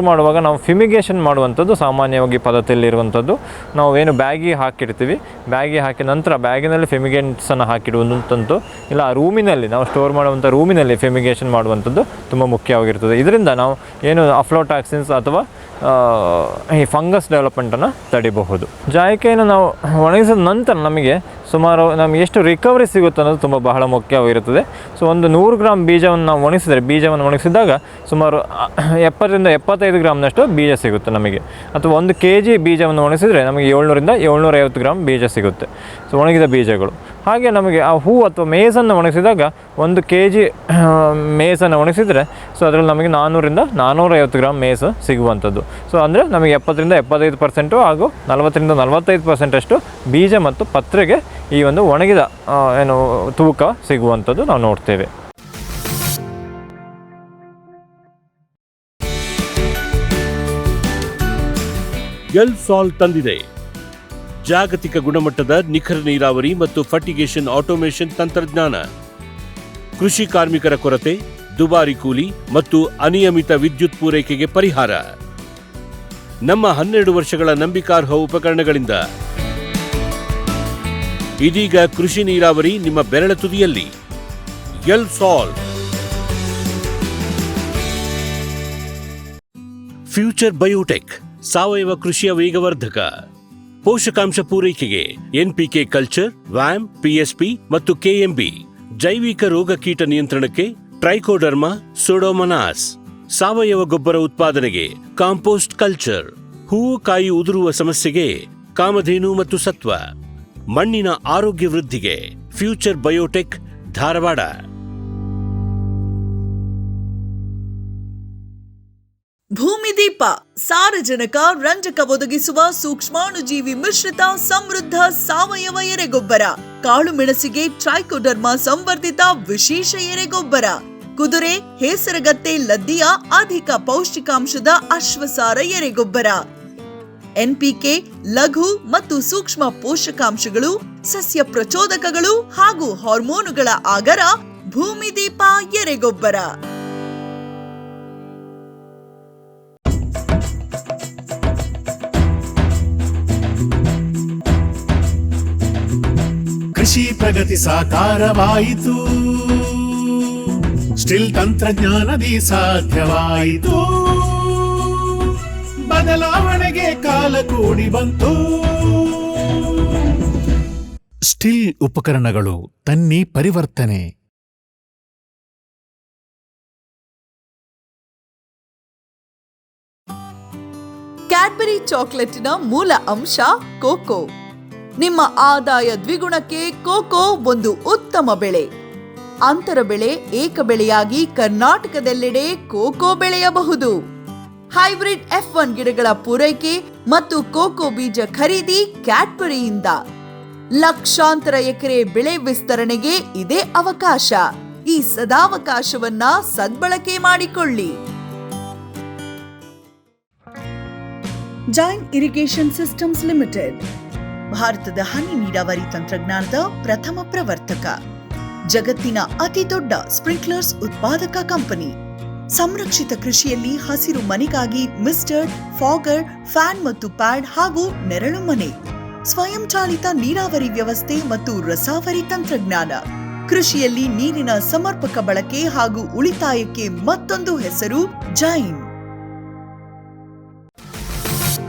[SPEAKER 3] ಮಾಡುವಾಗ ನಾವು ಫಿಮಿಗೇಷನ್ ಮಾಡುವಂಥದ್ದು ಸಾಮಾನ್ಯವಾಗಿ ಪದ್ಧತಿಯಲ್ಲಿರುವಂಥದ್ದು. ನಾವು ಏನು ಬ್ಯಾಗಿಗೆ ಹಾಕಿರ್ತೀವಿ, ಬ್ಯಾಗಿಗೆ ಹಾಕಿ ನಂತರ ಬ್ಯಾಗಿನಲ್ಲಿ ಫಿಮಿಗೇಂಟ್ಸನ್ನು ಹಾಕಿಡುವಂಥದ್ದು, ಇಲ್ಲ ರೂಮಿನಲ್ಲಿ ನಾವು ಸ್ಟೋರ್ ಮಾಡುವಂಥ ರೂಮಿನಲ್ಲಿ ಫಿಮಿಗೇಷನ್ ಮಾಡುವಂಥದ್ದು ತುಂಬ ಮುಖ್ಯವಾಗಿರ್ತದೆ. ಇದರಿಂದ ನಾವು ಏನು ಅಫ್ಲೋಟ್ಯಾಕ್ಸಿನ್ಸ್ ಅಥವಾ ಈ ಫಂಗಸ್ ಡೆವಲಪ್ಮೆಂಟನ್ನು ತಡಿಬಹುದು. ಜಾಯಿಕಾಯಿನ ನಾವು ಒಣಗಿಸಿದ ನಂತರ ನಮಗೆ ಎಷ್ಟು ರಿಕವರಿ ಸಿಗುತ್ತೆ ಅನ್ನೋದು ತುಂಬ ಬಹಳ ಮುಖ್ಯವಾಗಿರುತ್ತದೆ. ಸೊ ಒಂದು 100 ಗ್ರಾಮ್ ಬೀಜವನ್ನು ನಾವು ಬೀಜವನ್ನು ಒಣಗಿಸಿದಾಗ ಸುಮಾರು 70ರಿಂದ 75 ಗ್ರಾಮ್ನಷ್ಟು ಬೀಜ ಸಿಗುತ್ತೆ ನಮಗೆ. ಅಥವಾ 1 kg ಬೀಜವನ್ನು ಒಣಗಿಸಿದರೆ ನಮಗೆ 700ರಿಂದ 750 ಗ್ರಾಮ್ ಬೀಜ ಸಿಗುತ್ತೆ, ಸೊ ಒಣಗಿದ ಬೀಜಗಳು. ಹಾಗೆ ನಮಗೆ ಆ ಹೂ ಅಥವಾ ಮೇಸನ್ನು ಒಣಗಿಸಿದಾಗ 1 kg ಮೇಸನ್ನು ಒಣಗಿಸಿದರೆ ಸೊ ಅದರಲ್ಲಿ ನಮಗೆ 400ರಿಂದ 450 ಗ್ರಾಮ್ ಮೇಸು ಸಿಗುವಂಥದ್ದು. ಸೊ ಅಂದರೆ ನಮಗೆ 70ರಿಂದ 75% ಹಾಗೂ 40ರಿಂದ 45% ಅಷ್ಟು ಬೀಜ ಮತ್ತು ಪತ್ರೆಗೆ ಈ ಒಂದು ಒಣಗಿದ ತೂಕ ಸಿಗುವಂಥದ್ದು ನಾವು ನೋಡ್ತೇವೆ.
[SPEAKER 1] ಎಲ್ಸಾಲ್ ತಂದಿದೆ ಜಾಗತಿಕ ಗುಣಮಟ್ಟದ ನಿಖರ ನೀರಾವರಿ ಮತ್ತು ಫರ್ಟಿಗೇಷನ್ ಆಟೋಮೇಷನ್ ತಂತ್ರಜ್ಞಾನ. ಕೃಷಿ ಕಾರ್ಮಿಕರ ಕೊರತೆ, ದುಬಾರಿ ಕೂಲಿ ಮತ್ತು ಅನಿಯಮಿತ ವಿದ್ಯುತ್ ಪೂರೈಕೆಗೆ ಪರಿಹಾರ. ನಮ್ಮ 12 ವರ್ಷಗಳ ನಂಬಿಕಾರ್ಹ ಉಪಕರಣಗಳಿಂದ ಇದೀಗ ಕೃಷಿ ನೀರಾವರಿ ನಿಮ್ಮ ಬೆರಳ ತುದಿಯಲ್ಲಿ. ಎಲ್ಸಾಲ್. ಫ್ಯೂಚರ್ ಬಯೋಟೆಕ್ ಸಾವಯವ ಕೃಷಿಯ ವೇಗವರ್ಧಕ. ಪೋಷಕಾಂಶ ಪೂರೈಕೆಗೆ NPK ಕಲ್ಚರ್, ವ್ಯಾಮ್, PSP ಮತ್ತು KMB. ಜೈವಿಕ ರೋಗ ಕೀಟ ನಿಯಂತ್ರಣಕ್ಕೆ ಟ್ರೈಕೋಡರ್ಮಾ, ಸೂಡೋಮೊನಾಸ್. ಸಾವಯವ ಗೊಬ್ಬರ ಉತ್ಪಾದನೆಗೆ ಕಾಂಪೋಸ್ಟ್ ಕಲ್ಚರ್. ಹೂವು ಕಾಯಿ ಉದುರುವ ಸಮಸ್ಯೆಗೆ ಕಾಮಧೇನು ಮತ್ತು ಸತ್ವ. ಮಣ್ಣಿನ ಆರೋಗ್ಯ ವೃದ್ಧಿಗೆ ಫ್ಯೂಚರ್ ಬಯೋಟೆಕ್, ಧಾರವಾಡ.
[SPEAKER 4] ಭೂಮಿದೀಪ ಸಾರಜನಕ, ರಂಜಕ ಒದಗಿಸುವ ಸೂಕ್ಷ್ಮಾಣುಜೀವಿ ಮಿಶ್ರಿತ ಸಮೃದ್ಧ ಸಾವಯವ ಎರೆಗೊಬ್ಬರ. ಕಾಳು ಮೆಣಸಿಗೆ ಟ್ರೈಕೋಡರ್ಮಾ ಸಂವರ್ಧಿತ ವಿಶೇಷ ಎರೆಗೊಬ್ಬರ. ಕುದುರೆ, ಹೇಸರಗತ್ತೆ, ಲದ್ದಿಯ ಅಧಿಕ ಪೌಷ್ಟಿಕಾಂಶದ ಅಶ್ವಸಾರ ಎರೆಗೊಬ್ಬರ. NPK, ಲಘು ಮತ್ತು ಸೂಕ್ಷ್ಮ ಪೋಷಕಾಂಶಗಳು, ಸಸ್ಯ ಪ್ರಚೋದಕಗಳು ಹಾಗೂ ಹಾರ್ಮೋನುಗಳ ಆಗರ. ಭೂಮಿದೀಪ ಎರೆಗೊಬ್ಬರ.
[SPEAKER 9] ಕೃಷಿ ಪ್ರಗತಿ ಸಾಕಾರವಾಯಿತು, ಸ್ಟಿಲ್ ತಂತ್ರಜ್ಞಾನದಿ ಸಾಧ್ಯವಾಯಿತು. ಬದಲಾವಣೆಗೆ ಕಾಲ ಕೂಡಿ ಬಂತು. ಸ್ಟಿಲ್ ಉಪಕರಣಗಳು ತನ್ನಿ ಪರಿವರ್ತನೆ.
[SPEAKER 4] ಕ್ಯಾಡ್ಬರಿ ಚಾಕೊಲೇಟಿನ ಮೂಲ ಅಂಶ ಕೋಕೋ. ನಿಮ್ಮ ಆದಾಯ ದ್ವಿಗುಣಕ್ಕೆ ಕೋಕೋ ಒಂದು ಉತ್ತಮ ಬೆಳೆ. ಅಂತರ ಬೆಳೆ, ಏಕ ಬೆಳೆಯಾಗಿ ಕರ್ನಾಟಕದೆಲ್ಲೆಡೆ ಕೋಕೋ ಬೆಳೆಯಬಹುದು. ಹೈಬ್ರಿಡ್ F1 ಗಿಡಗಳ ಪೂರೈಕೆ ಮತ್ತು ಕೋಕೋ ಬೀಜ ಖರೀದಿ ಕ್ಯಾಡ್ಬರಿಯಿಂದ. ಲಕ್ಷಾಂತರ ಎಕರೆ ಬೆಳೆ ವಿಸ್ತರಣೆಗೆ ಇದೇ ಅವಕಾಶ. ಈ ಸದಾವಕಾಶವನ್ನ ಸದ್ಬಳಕೆ ಮಾಡಿಕೊಳ್ಳಿ. ಜೈನ್ ಇರಿಗೇಷನ್ ಸಿಸ್ಟಮ್ಸ್ ಲಿಮಿಟೆಡ್ ಭಾರತದ ಹನಿ ನೀರಾವರಿ ತಂತ್ರಜ್ಞಾನದ ಪ್ರಥಮ ಪ್ರವರ್ತಕ. ಜಗತ್ತಿನ ಅತಿ ದೊಡ್ಡ ಸ್ಪ್ರಿಂಕ್ಲರ್ಸ್ ಉತ್ಪಾದಕ ಕಂಪನಿ. ಸಂರಕ್ಷಿತ ಕೃಷಿಯಲ್ಲಿ ಹಸಿರು ಮನೆಗಾಗಿ ಮಿಸ್ಟರ್, ಫಾಗರ್, ಫ್ಯಾನ್ ಮತ್ತು ಪ್ಯಾಡ್ ಹಾಗೂ ನೆರಳು ಮನೆ. ಸ್ವಯಂ ಚಾಲಿತ ನೀರಾವರಿ ವ್ಯವಸ್ಥೆ ಮತ್ತು ರಸಾವರಿ ತಂತ್ರಜ್ಞಾನ. ಕೃಷಿಯಲ್ಲಿ ನೀರಿನ ಸಮರ್ಪಕ ಬಳಕೆ ಹಾಗೂ ಉಳಿತಾಯಕ್ಕೆ ಮತ್ತೊಂದು ಹೆಸರು ಜೈನ್.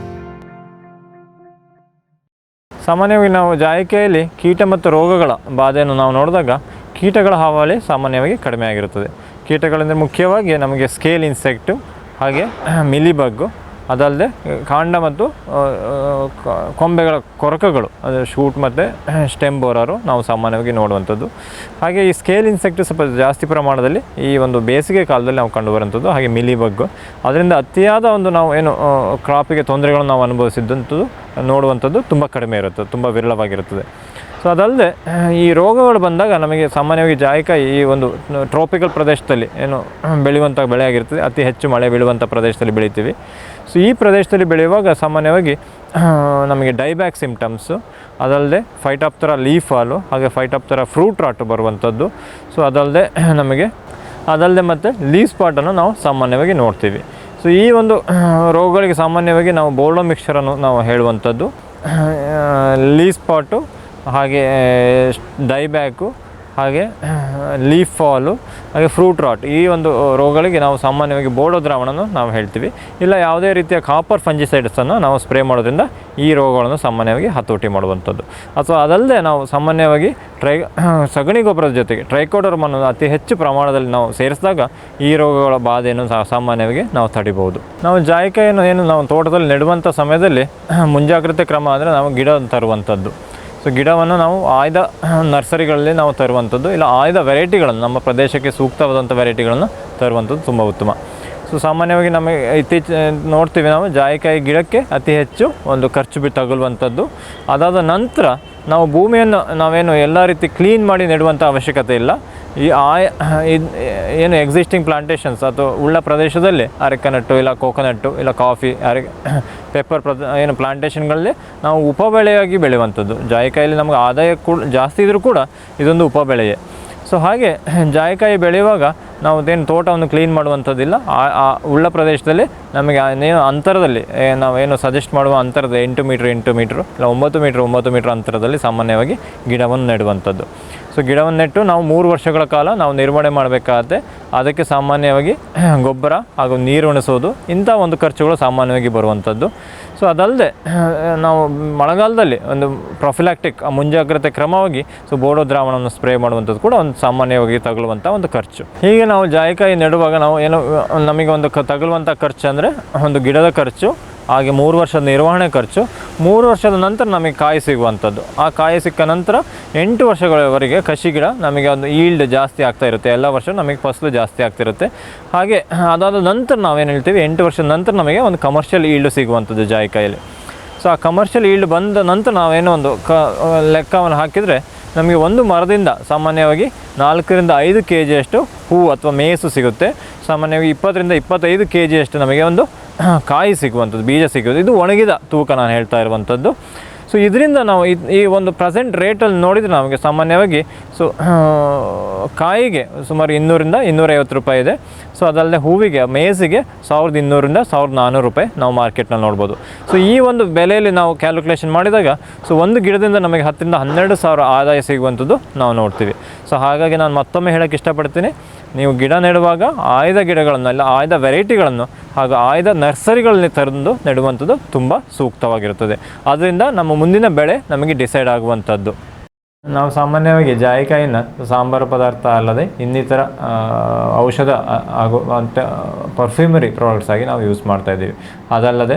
[SPEAKER 3] ಸಾಮಾನ್ಯವಾಗಿ ನಾವು ಜಾಯಿಕಾಯಲ್ಲಿ ಕೀಟ ಮತ್ತು ರೋಗಗಳ ಬಾಧೆಯನ್ನು ನಾವು ನೋಡಿದಾಗ ಕೀಟಗಳ ಹಾವಳಿ ಸಾಮಾನ್ಯವಾಗಿ ಕಡಿಮೆ ಆಗಿರುತ್ತದೆ. ಕೀಟಗಳೆಂದರೆ ಮುಖ್ಯವಾಗಿ ನಮಗೆ ಸ್ಕೇಲ್ ಇನ್ಸೆಕ್ಟು, ಹಾಗೆ ಮಿಲಿಬಗ್ಗು, ಅದಲ್ಲದೆ ಕಾಂಡ ಮತ್ತು ಕೊಂಬೆಗಳ ಕೊರಕಗಳು, ಅದು ಶೂಟ್ ಮತ್ತು ಸ್ಟೆಮ್ ಬೋರರು ನಾವು ಸಾಮಾನ್ಯವಾಗಿ ನೋಡುವಂಥದ್ದು. ಹಾಗೆ ಈ ಸ್ಕೇಲ್ ಇನ್ಸೆಕ್ಟ್ ಸ್ವಲ್ಪ ಜಾಸ್ತಿ ಪ್ರಮಾಣದಲ್ಲಿ ಈ ಒಂದು ಬೇಸಿಗೆ ಕಾಲದಲ್ಲಿ ನಾವು ಕಂಡುಬರುವಂಥದ್ದು. ಹಾಗೆ ಮಿಲಿಬಗ್ಗು, ಅದರಿಂದ ಅತಿಯಾದ ಒಂದು ನಾವು ಏನು ಕ್ರಾಪಿಗೆ ತೊಂದರೆಗಳನ್ನು ನಾವು ಅನುಭವಿಸಿದಂಥದ್ದು ನೋಡುವಂಥದ್ದು ತುಂಬ ಕಡಿಮೆ ಇರುತ್ತದೆ, ತುಂಬ ವಿರಳವಾಗಿರುತ್ತದೆ. ಸೊ ಅದಲ್ಲದೆ ಈ ರೋಗಗಳು ಬಂದಾಗ ನಮಗೆ ಸಾಮಾನ್ಯವಾಗಿ ಜಾಯಿಕಾಯಿ ಈ ಒಂದು ಟ್ರೋಪಿಕಲ್ ಪ್ರದೇಶದಲ್ಲಿ ಏನು ಬೆಳೆಯುವಂಥ ಬೆಳೆ ಆಗಿರ್ತದೆ, ಅತಿ ಹೆಚ್ಚು ಮಳೆ ಬೀಳುವಂಥ ಪ್ರದೇಶದಲ್ಲಿ ಬೆಳಿತೀವಿ. ಸೊ ಈ ಪ್ರದೇಶದಲ್ಲಿ ಬೆಳೆಯುವಾಗ ಸಾಮಾನ್ಯವಾಗಿ ನಮಗೆ ಡೈಬ್ಯಾಕ್ ಸಿಮ್ಟಮ್ಸು, ಅದಲ್ಲದೆ ಫೈಟಾಪ್ತರಾ ಲೀಫ್ ಫಾಲು, ಹಾಗೆ ಫೈಟಾಪ್ತರಾ ಫ್ರೂಟ್ ರಾಟ್ ಬರುವಂಥದ್ದು. ಸೊ ಅದಲ್ಲದೆ ಮತ್ತು ಲೀವ್ ಸ್ಪಾಟನ್ನು ನಾವು ಸಾಮಾನ್ಯವಾಗಿ ನೋಡ್ತೀವಿ. ಸೊ ಈ ಒಂದು ರೋಗಗಳಿಗೆ ಸಾಮಾನ್ಯವಾಗಿ ನಾವು ಬೋರ್ಡೋ ಮಿಕ್ಸ್ಚರನ್ನು ನಾವು ಹೇಳುವಂಥದ್ದು. ಲೀವ್ ಸ್ಪಾಟು, ಹಾಗೆ ಡೈಬ್ಯಾಕು, ಹಾಗೆ ಲೀಫ್ ಫಾಲು, ಹಾಗೆ ಫ್ರೂಟ್ ರಾಟ್, ಈ ಒಂದು ರೋಗಗಳಿಗೆ ನಾವು ಸಾಮಾನ್ಯವಾಗಿ ಬೋರ್ಡೋ ದ್ರಾವಣವನ್ನು ನಾವು ಹೇಳ್ತೀವಿ. ಇಲ್ಲ ಯಾವುದೇ ರೀತಿಯ ಕಾಪರ್ ಫಂಜಿಸೈಡ್ಸನ್ನು ನಾವು ಸ್ಪ್ರೇ ಮಾಡೋದ್ರಿಂದ ಈ ರೋಗಗಳನ್ನು ಸಾಮಾನ್ಯವಾಗಿ ಹತೋಟಿ ಮಾಡುವಂಥದ್ದು. ಅಥವಾ ಅದಲ್ಲದೆ ನಾವು ಸಾಮಾನ್ಯವಾಗಿ ಸಗಣಿ ಗೊಬ್ಬರದ ಜೊತೆಗೆ ಟ್ರೈಕೋಡರ್ಮನ್ನು ಅತಿ ಹೆಚ್ಚು ಪ್ರಮಾಣದಲ್ಲಿ ನಾವು ಸೇರಿಸಿದಾಗ ಈ ರೋಗಗಳ ಬಾಧೆಯನ್ನು ಸಾಮಾನ್ಯವಾಗಿ ನಾವು ತಡಿಬಹುದು. ನಾವು ಜಾಯಿಕಾಯಿಯನ್ನು ಏನು ನಾವು ತೋಟದಲ್ಲಿ ನೆಡುವಂಥ ಸಮಯದಲ್ಲಿ ಮುಂಜಾಗ್ರತೆ ಕ್ರಮ ಅಂದರೆ ನಾವು ಗಿಡ ತರುವಂಥದ್ದು. ಸೊ ಗಿಡವನ್ನು ನಾವು ಆಯ್ದ ನರ್ಸರಿಗಳಲ್ಲಿ ನಾವು ತರುವಂಥದ್ದು, ಇಲ್ಲ ಆಯ್ದ ವೆರೈಟಿಗಳನ್ನು, ನಮ್ಮ ಪ್ರದೇಶಕ್ಕೆ ಸೂಕ್ತವಾದಂಥ ವೆರೈಟಿಗಳನ್ನು ತರುವಂಥದ್ದು ತುಂಬ ಉತ್ತಮ. ಸೊ ಸಾಮಾನ್ಯವಾಗಿ ನಮಗೆ ನೋಡ್ತೀವಿ ನಾವು ಜಾಯಿಕಾಯಿ ಗಿಡಕ್ಕೆ ಅತಿ ಹೆಚ್ಚು ಒಂದು ಖರ್ಚು ತಗುಲುವಂಥದ್ದು. ಅದಾದ ನಂತರ ನಾವು ಭೂಮಿಯನ್ನು ನಾವೇನು ಎಲ್ಲ ರೀತಿ ಕ್ಲೀನ್ ಮಾಡಿ ನೆಡುವಂಥ ಅವಶ್ಯಕತೆ ಇಲ್ಲ. ಈ ಏನು ಎಕ್ಸಿಸ್ಟಿಂಗ್ ಪ್ಲಾಂಟೇಷನ್ಸ್ ಅಥವಾ ಉಳ್ಳ ಪ್ರದೇಶದಲ್ಲಿ ಅರೆಕನಟ್ಟು, ಇಲ್ಲ ಕೋಕೋನಟ್ಟು, ಇಲ್ಲ ಕಾಫಿ, ಪೆಪ್ಪರ್ ಏನು ಪ್ಲಾಂಟೇಷನ್ಗಳಲ್ಲಿ ನಾವು ಉಪಬೆಳೆಯಾಗಿ ಬೆಳೆಯುವಂಥದ್ದು. ಜಾಯಿಕಾಯಲ್ಲಿ ನಮಗೆ ಆದಾಯ ಕೂಡ ಜಾಸ್ತಿ ಇದ್ದರೂ ಕೂಡ ಇದೊಂದು ಉಪಬೆಳೆಯೇ. ಸೊ ಹಾಗೆ ಜಾಯಿಕಾಯಿ ಬೆಳೆಯುವಾಗ ನಾವು ಅದೇನು ತೋಟವನ್ನು ಕ್ಲೀನ್ ಮಾಡುವಂಥದ್ದಿಲ್ಲ. ಆ ಉಳ್ಳ ಪ್ರದೇಶದಲ್ಲಿ ನಮಗೆ ಏನು ಅಂತರದಲ್ಲಿ ನಾವೇನು ಸಜೆಸ್ಟ್ ಮಾಡುವ ಅಂತರದ 8 ಮೀಟ್ರ್ ಇಲ್ಲ 9 ಮೀಟ್ರ್ ಅಂತರದಲ್ಲಿ ಸಾಮಾನ್ಯವಾಗಿ ಗಿಡವನ್ನು ನೆಡುವಂಥದ್ದು. ಸೊ ಗಿಡವನ್ನು ನೆಟ್ಟು ನಾವು 3 ವರ್ಷಗಳ ಕಾಲ ನಾವು ನಿರ್ವಹಣೆ ಮಾಡಬೇಕಾಗುತ್ತೆ. ಅದಕ್ಕೆ ಸಾಮಾನ್ಯವಾಗಿ ಗೊಬ್ಬರ ಹಾಗೂ ನೀರು ಉಣಿಸೋದು, ಇಂಥ ಒಂದು ಖರ್ಚುಗಳು ಸಾಮಾನ್ಯವಾಗಿ ಬರುವಂಥದ್ದು. ಸೊ ಅದಲ್ಲದೆ ನಾವು ಮಳೆಗಾಲದಲ್ಲಿ ಒಂದು ಪ್ರೊಫಿಲಾಕ್ಟಿಕ್ ಮುಂಜಾಗ್ರತೆ ಕ್ರಮವಾಗಿ ಬೋರ್ಡೋ ದ್ರಾವಣವನ್ನು ಸ್ಪ್ರೇ ಮಾಡುವಂಥದ್ದು ಕೂಡ ಒಂದು ಸಾಮಾನ್ಯವಾಗಿ ತಗುಲುವಂಥ ಒಂದು ಖರ್ಚು. ಹೀಗೆ ನಾವು ಜಾಯಿಕಾಯಿ ನೆಡುವಾಗ ನಾವು ಏನು ನಮಗೆ ಒಂದು ತಗುಲುವಂಥ ಖರ್ಚು ಅಂದರೆ ಒಂದು ಗಿಡದ ಖರ್ಚು, ಹಾಗೆ 3 ವರ್ಷದ ನಿರ್ವಹಣೆ ಖರ್ಚು, 3 ವರ್ಷದ ನಂತರ ನಮಗೆ ಕಾಯಿ ಸಿಗುವಂಥದ್ದು. ಆ ಕಾಯಿ ಸಿಕ್ಕ ನಂತರ 8 ವರ್ಷಗಳವರೆಗೆ ಕಸಿ ಗಿಡ ನಮಗೆ ಒಂದು ಈಲ್ಡ್ ಜಾಸ್ತಿ ಆಗ್ತಾ ಇರುತ್ತೆ. ಎಲ್ಲ ವರ್ಷ ನಮಗೆ ಫಸಲು ಜಾಸ್ತಿ ಆಗ್ತಿರುತ್ತೆ. ಹಾಗೆ ಅದಾದ ನಂತರ ನಾವೇನು ಹೇಳ್ತೀವಿ, 8 ವರ್ಷದ ನಂತರ ನಮಗೆ ಒಂದು ಕಮರ್ಷಿಯಲ್ ಈಲ್ಡ್ ಸಿಗುವಂಥದ್ದು ಜಾಯಿಕಾಯಲ್ಲಿ. ಸೊ ಆ ಕಮರ್ಷಿಯಲ್ ಈಲ್ಡ್ ಬಂದ ನಂತರ ನಾವೇನೋ ಒಂದು ಲೆಕ್ಕವನ್ನು ಹಾಕಿದರೆ ನಮಗೆ ಒಂದು ಮರದಿಂದ ಸಾಮಾನ್ಯವಾಗಿ 4 ರಿಂದ 5 kgಯಷ್ಟು ಹೂವು ಅಥವಾ ಮೇಸು ಸಿಗುತ್ತೆ. ಸಾಮಾನ್ಯವಾಗಿ 20 ರಿಂದ 25 kgಯಷ್ಟು ನಮಗೆ ಒಂದು ಕಾಯಿ ಸಿಗುವಂಥದ್ದು, ಬೀಜ ಸಿಗೋದು. ಇದು ಒಣಗಿದ ತೂಕ ನಾನು ಹೇಳ್ತಾ ಇರುವಂಥದ್ದು. ಸೊ ಇದರಿಂದ ನಾವು ಈ ಒಂದು ಪ್ರೆಸೆಂಟ್ ರೇಟಲ್ಲಿ ನೋಡಿದರೆ ನಮಗೆ ಸಾಮಾನ್ಯವಾಗಿ ಕಾಯಿಗೆ ಸುಮಾರು 200 ರಿಂದ 250 ರೂಪಾಯಿ ಇದೆ. ಸೊ ಅದಲ್ಲದೆ ಹೂವಿಗೆ, ಮೇಸಿಗೆ 1200 ರಿಂದ 1400 ರೂಪಾಯಿ ನಾವು ಮಾರ್ಕೆಟ್ನಲ್ಲಿ ನೋಡ್ಬೋದು. ಸೊ ಈ ಒಂದು ಬೆಲೆಯಲ್ಲಿ ನಾವು ಕ್ಯಾಲ್ಕುಲೇಷನ್ ಮಾಡಿದಾಗ ಒಂದು ಗಿಡದಿಂದ ನಮಗೆ 10 ರಿಂದ 12 ಸಾವಿರ ಆದಾಯ ಸಿಗುವಂಥದ್ದು ನಾವು ನೋಡ್ತೀವಿ. ಸೊ ಹಾಗಾಗಿ ನಾನು ಮತ್ತೊಮ್ಮೆ ಹೇಳೋಕ್ಕೆ ಇಷ್ಟಪಡ್ತೀನಿ, ನೀವು ಗಿಡ ನೆಡುವಾಗ ಆಯ್ದ ಗಿಡಗಳನ್ನು, ಇಲ್ಲ ಆಯ್ದ ವೆರೈಟಿಗಳನ್ನು ಹಾಗೂ ಆಯ್ದ ನರ್ಸರಿಗಳಲ್ಲಿ ತಂದು ನೆಡುವಂಥದ್ದು ತುಂಬ ಸೂಕ್ತವಾಗಿರುತ್ತದೆ. ಅದರಿಂದ ನಮ್ಮ ಮುಂದಿನ ಬೆಳೆ ನಮಗೆ ಡಿಸೈಡ್ ಆಗುವಂಥದ್ದು. ನಾವು ಸಾಮಾನ್ಯವಾಗಿ ಜಾಯಿಕಾಯಿನ ಸಾಂಬಾರು ಪದಾರ್ಥ ಅಲ್ಲದೆ ಇನ್ನಿತರ ಔಷಧ ಹಾಗೂ ಪರ್ಫ್ಯೂಮರಿ ಪ್ರಾಡಕ್ಟ್ಸ್ ಆಗಿ ನಾವು ಯೂಸ್ ಮಾಡ್ತಾಯಿದ್ದೀವಿ. ಅದಲ್ಲದೆ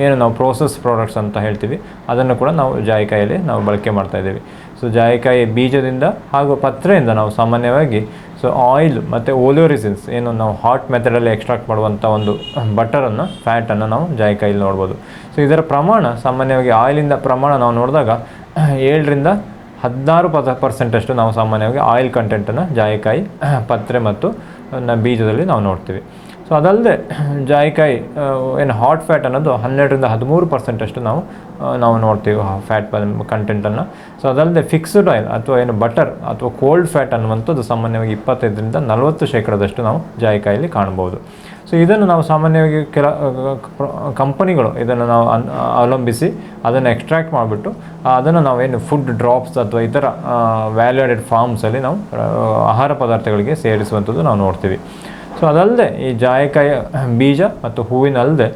[SPEAKER 3] ಏನು ನಾವು ಪ್ರೋಸೆಸ್ ಪ್ರಾಡಕ್ಟ್ಸ್ ಅಂತ ಹೇಳ್ತೀವಿ, ಅದನ್ನು ಕೂಡ ನಾವು ಜಾಯಿಕಾಯಲ್ಲಿ ನಾವು ಬಳಕೆ ಮಾಡ್ತಾಯಿದ್ದೀವಿ. ಸೊ ಜಾಯಿಕಾಯಿ ಬೀಜದಿಂದ ಹಾಗೂ ಪತ್ರೆಯಿಂದ ನಾವು ಸಾಮಾನ್ಯವಾಗಿ ಆಯಿಲ್ ಮತ್ತು ಓಲಿಯೋರಿಸಿನ್ಸ್ ಏನು ನಾವು ಹಾಟ್ ಮೆಥಡಲ್ಲಿ ಎಕ್ಸ್ಟ್ರಾಕ್ಟ್ ಮಾಡುವಂಥ ಒಂದು ಬಟರನ್ನು, ಫ್ಯಾಟನ್ನು ನಾವು ಜಾಯಿಕಾಯಲ್ಲಿ ನೋಡ್ಬೋದು. ಸೊ ಇದರ ಪ್ರಮಾಣ ಸಾಮಾನ್ಯವಾಗಿ ಆಯಿಲಿಂದ ಪ್ರಮಾಣ ನಾವು ನೋಡಿದಾಗ 7 ರಿಂದ 16% ನಾವು ಸಾಮಾನ್ಯವಾಗಿ ಆಯಿಲ್ ಕಂಟೆಂಟನ್ನು ಜಾಯಿಕಾಯಿ ಪತ್ರೆ ಮತ್ತು ಬೀಜದಲ್ಲಿ ನಾವು ನೋಡ್ತೀವಿ. ಸೊ ಅದಲ್ಲದೆ ಜಾಯಿಕಾಯಿ ಏನು ಹಾಟ್ ಫ್ಯಾಟ್ ಅನ್ನೋದು 12 ರಿಂದ 13% ನಾವು ನೋಡ್ತೀವಿ ಫ್ಯಾಟ್ ಕಂಟೆಂಟನ್ನು. ಸೊ ಅದಲ್ಲದೆ ಫಿಕ್ಸ್ಡ್ ಆಯಿಲ್ ಅಥವಾ ಏನು ಬಟರ್ ಅಥವಾ ಕೋಲ್ಡ್ ಫ್ಯಾಟ್ ಅನ್ನುವಂಥದ್ದು ಸಾಮಾನ್ಯವಾಗಿ 25 ರಿಂದ 40% ನಾವು ಜಾಯಿಕಾಯಲ್ಲಿ ಕಾಣ್ಬೋದು. ಸೊ ಇದನ್ನು ನಾವು ಸಾಮಾನ್ಯವಾಗಿ ಕಂಪನಿಗಳು ಇದನ್ನು ನಾವು ಅವಲಂಬಿಸಿ ಅದನ್ನು ಎಕ್ಸ್ಟ್ರಾಕ್ಟ್ ಮಾಡಿಬಿಟ್ಟು ಅದನ್ನು ನಾವೇನು ಫುಡ್ ಡ್ರಾಪ್ಸ್ ಅಥವಾ ಇತರ ವ್ಯಾಲ್ಯೂ ಆಡೆಡ್ ಫಾರ್ಮ್ಸಲ್ಲಿ ನಾವು ಆಹಾರ ಪದಾರ್ಥಗಳಿಗೆ ಸೇರಿಸುವಂಥದ್ದು ನಾವು ನೋಡ್ತೀವಿ. ಸೊ ಅದಲ್ಲದೆ ಈ ಜಾಯಿಕಾಯಿ ಬೀಜ ಮತ್ತು ಹೂವಿನಲ್ಲದೆ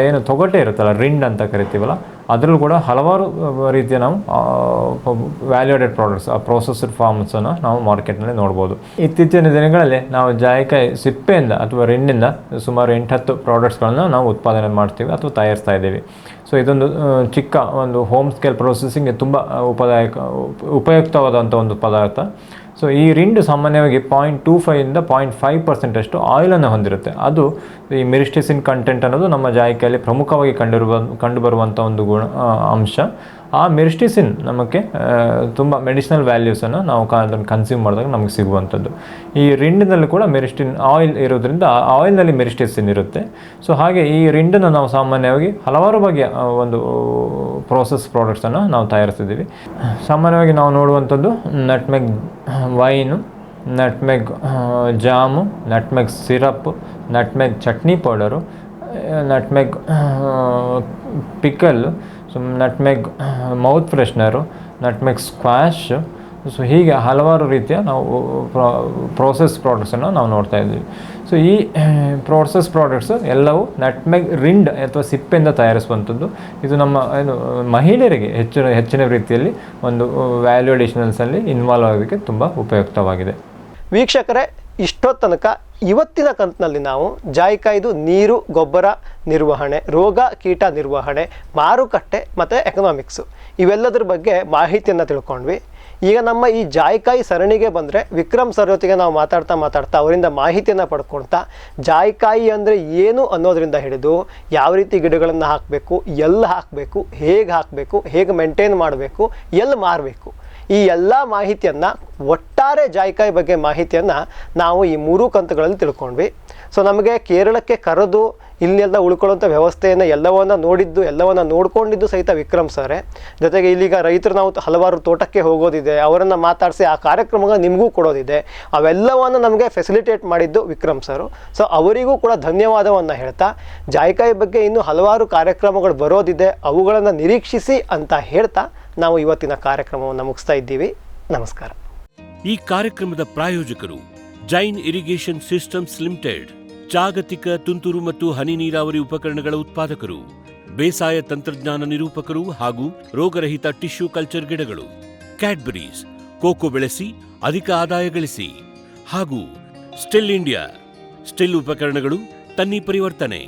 [SPEAKER 3] ಏನು ತೊಗಟೆ ಇರುತ್ತಲ್ಲ, ರಿಂಡ್ ಅಂತ ಕರಿತೀವಲ್ಲ, ಅದರಲ್ಲೂ ಕೂಡ ಹಲವಾರು ರೀತಿಯ ನಾವು ವ್ಯಾಲ್ಯೂಡೆಡ್ ಪ್ರಾಡಕ್ಟ್ಸ್ ಪ್ರೊಸೆಸ್ಡ್ ಫಾರ್ಮ್ಸನ್ನು ನಾವು ಮಾರ್ಕೆಟ್ನಲ್ಲಿ ನೋಡ್ಬೋದು. ಇತ್ತೀಚಿನ ದಿನಗಳಲ್ಲಿ ನಾವು ಜಾಯಿಕಾಯಿ ಸಿಪ್ಪೆಯಿಂದ ಅಥವಾ ರಿಂಡಿಂದ ಸುಮಾರು 8-10 ಪ್ರಾಡಕ್ಟ್ಸ್ಗಳನ್ನು ನಾವು ಉತ್ಪಾದನೆ ಮಾಡ್ತೀವಿ ಅಥವಾ ತಯಾರಿಸ್ತಾ ಇದ್ದೀವಿ. ಸೊ ಇದೊಂದು ಚಿಕ್ಕ ಒಂದು ಹೋಮ್ ಸ್ಕೇಲ್ ಪ್ರೊಸೆಸಿಂಗ್ಗೆ ತುಂಬ ಉಪಯುಕ್ತವಾದಂಥ ಒಂದು ಪದಾರ್ಥ. ಸೊ ಈ ರಿಂಡ್ ಸಾಮಾನ್ಯವಾಗಿ 0.25 0.5% ಅಷ್ಟು ಆಯಿಲನ್ನು ಹೊಂದಿರುತ್ತೆ. ಅದು ಈ ಮಿರಿಸ್ಟಿಸಿನ್ ಕಂಟೆಂಟ್ ಅನ್ನೋದು ನಮ್ಮ ಜಾಯಿಕಾಯಲ್ಲಿ ಪ್ರಮುಖವಾಗಿ ಕಂಡುಬರುವಂಥ ಒಂದು ಅಂಶ. ಆ ಮಿರಿಸ್ಟಿಸಿನ್ ನಮಗೆ ತುಂಬ ಮೆಡಿಸಿನಲ್ ವ್ಯಾಲ್ಯೂಸನ್ನು ನಾವು ಅದನ್ನು ಕನ್ಸ್ಯೂಮ್ ಮಾಡಿದಾಗ ನಮಗೆ ಸಿಗುವಂಥದ್ದು. ಈ ರಿಂಡಿನಲ್ಲಿ ಕೂಡ ಮೆರಿಸ್ಟಿನ್ ಆಯಿಲ್ ಇರೋದ್ರಿಂದ ಆ ಆಯಿಲ್ನಲ್ಲಿ ಮೆರಿಸ್ಟಿಸಿನ್ ಇರುತ್ತೆ. ಸೊ ಹಾಗೆ ಈ ರಿಂಡನ್ನು ನಾವು ಸಾಮಾನ್ಯವಾಗಿ ಹಲವಾರು ಬಗೆಯ ಒಂದು ಪ್ರೋಸೆಸ್ ಪ್ರಾಡಕ್ಟ್ಸನ್ನು ನಾವು ತಯಾರಿಸ್ತಿದ್ದೀವಿ. ಸಾಮಾನ್ಯವಾಗಿ ನಾವು ನೋಡುವಂಥದ್ದು nutmeg wine, nutmeg jam, nutmeg syrup, nutmeg chutney powder, nutmeg pickle, nutmeg mouth freshener, nutmeg squash. So ಹೀಗೆ ಹಲವಾರು ರೀತಿಯ ನಾವು ಪ್ರೋಸೆಸ್ ಪ್ರಾಡಕ್ಟ್ಸನ್ನು ನಾವು ನೋಡ್ತಾ ಇದ್ದೀವಿ. ಸೊ ಈ ಪ್ರೋಸೆಸ್ ಪ್ರಾಡಕ್ಟ್ಸ್ ಎಲ್ಲವೂ ನಟ್ಮೆಗ್ ರಿಂಡ್ ಅಥವಾ ಸಿಪ್ಪೆಯಿಂದ ತಯಾರಿಸುವಂಥದ್ದು. ಇದು ನಮ್ಮ ಮಹಿಳೆಯರಿಗೆ ಹೆಚ್ಚಿನ ರೀತಿಯಲ್ಲಿ ಒಂದು ವ್ಯಾಲ್ಯೂ ಅಡಿಷನಲ್ಸಲ್ಲಿ ಇನ್ವಾಲ್ವ್ ಆಗೋದಕ್ಕೆ ತುಂಬ ಉಪಯುಕ್ತವಾಗಿದೆ.
[SPEAKER 2] ವೀಕ್ಷಕರೇ, ಇಷ್ಟೋ ತನಕ ಇವತ್ತಿನ ಕಂತಿನಲ್ಲಿ ನಾವು ಜಾಯಿಕಾಯ್ದು ನೀರು ಗೊಬ್ಬರ ನಿರ್ವಹಣೆ, ರೋಗ ಕೀಟ ನಿರ್ವಹಣೆ, ಮಾರುಕಟ್ಟೆ ಮತ್ತು ಎಕನಾಮಿಕ್ಸು ಇವೆಲ್ಲದರ ಬಗ್ಗೆ ಮಾಹಿತಿಯನ್ನು ತಿಳ್ಕೊಂಡ್ವಿ. ಈಗ ನಮ್ಮ ಈ ಜಾಯಿಕಾಯಿ ಸರಣಿಗೆ ಬಂದರೆ ವಿಕ್ರಮ್ ಸರ್ ಜೊತೆಗೆ ನಾವು ಮಾತಾಡ್ತಾ ಅವರಿಂದ ಮಾಹಿತಿಯನ್ನು ಪಡ್ಕೊಳ್ತಾ ಜಾಯಿಕಾಯಿ ಅಂದರೆ ಏನು ಅನ್ನೋದರಿಂದ ಹಿಡಿದು ಯಾವ ರೀತಿ ಗಿಡಗಳನ್ನು ಹಾಕಬೇಕು, ಎಲ್ಲಿ ಹಾಕಬೇಕು, ಹೇಗೆ ಮೇಂಟೈನ್ ಮಾಡಬೇಕು, ಎಲ್ಲಿ ಮಾರಬೇಕು, ಈ ಎಲ್ಲ ಮಾಹಿತಿಯನ್ನು ಒಟ್ಟಾರೆ ಜಾಯಿಕಾಯಿ ಬಗ್ಗೆ ಮಾಹಿತಿಯನ್ನು ನಾವು ಈ 3 ಕಂತುಗಳಲ್ಲಿ ತಿಳ್ಕೊಂಡ್ವಿ. ಸೊ ನಮಗೆ ಕೇರಳಕ್ಕೆ ಕರೆದು ಇಲ್ಲೆಲ್ಲ ಉಳ್ಕೊಳ್ಳೋಂಥ ವ್ಯವಸ್ಥೆಯನ್ನು ಎಲ್ಲವನ್ನು ನೋಡ್ಕೊಂಡಿದ್ದು ಸಹಿತ ವಿಕ್ರಮ್ ಸರೇ. ಜೊತೆಗೆ ಇಲ್ಲಿಗ ರೈತರು ನಾವು ಹಲವಾರು ತೋಟಕ್ಕೆ ಹೋಗೋದಿದೆ, ಅವರನ್ನು ಮಾತಾಡಿಸಿ ಆ ಕಾರ್ಯಕ್ರಮಗಳು ನಿಮಗೂ ಕೊಡೋದಿದೆ, ಅವೆಲ್ಲವನ್ನು ನಮಗೆ ಫೆಸಿಲಿಟೇಟ್ ಮಾಡಿದ್ದು ವಿಕ್ರಮ್ ಸರು. ಸೊ ಅವರಿಗೂ ಕೂಡ ಧನ್ಯವಾದವನ್ನು ಹೇಳ್ತಾ ಜಾಯಿಕಾಯಿ ಬಗ್ಗೆ ಇನ್ನೂ ಹಲವಾರು ಕಾರ್ಯಕ್ರಮಗಳು ಬರೋದಿದೆ, ಅವುಗಳನ್ನು ನಿರೀಕ್ಷಿಸಿ ಅಂತ ಹೇಳ್ತಾ ನಾವು ಇವತ್ತಿನ ಕಾರ್ಯಕ್ರಮವನ್ನು ಮುಗಿಸ್ತಾ ಇದ್ದೀವಿ. ನಮಸ್ಕಾರ.
[SPEAKER 1] ಈ ಕಾರ್ಯಕ್ರಮದ ಪ್ರಾಯೋಜಕರು ಜೈನ್ ಇರಿಗೇಷನ್ ಸಿಸ್ಟಮ್ಸ್ ಲಿಮಿಟೆಡ್, ಜಾಗತಿಕ ತುಂತುರು ಮತ್ತು ಹನಿ ನೀರಾವರಿ ಉಪಕರಣಗಳ ಉತ್ಪಾದಕರು, ಬೇಸಾಯ ತಂತ್ರಜ್ಞಾನ ನಿರೂಪಕರು ಹಾಗೂ ರೋಗರಹಿತ ಟಿಶ್ಯೂ ಕಲ್ಚರ್ ಗಿಡಗಳು, ಕ್ಯಾಡ್ಬರೀಸ್, ಕೋಕೋ ಬೆಳೆಸಿ ಅಧಿಕ ಆದಾಯ ಗಳಿಸಿ, ಹಾಗೂ ಸ್ಟಿಲ್ ಇಂಡಿಯಾ, ಸ್ಟಿಲ್ ಉಪಕರಣಗಳು ತನ್ನಿ ಪರಿವರ್ತನೆ.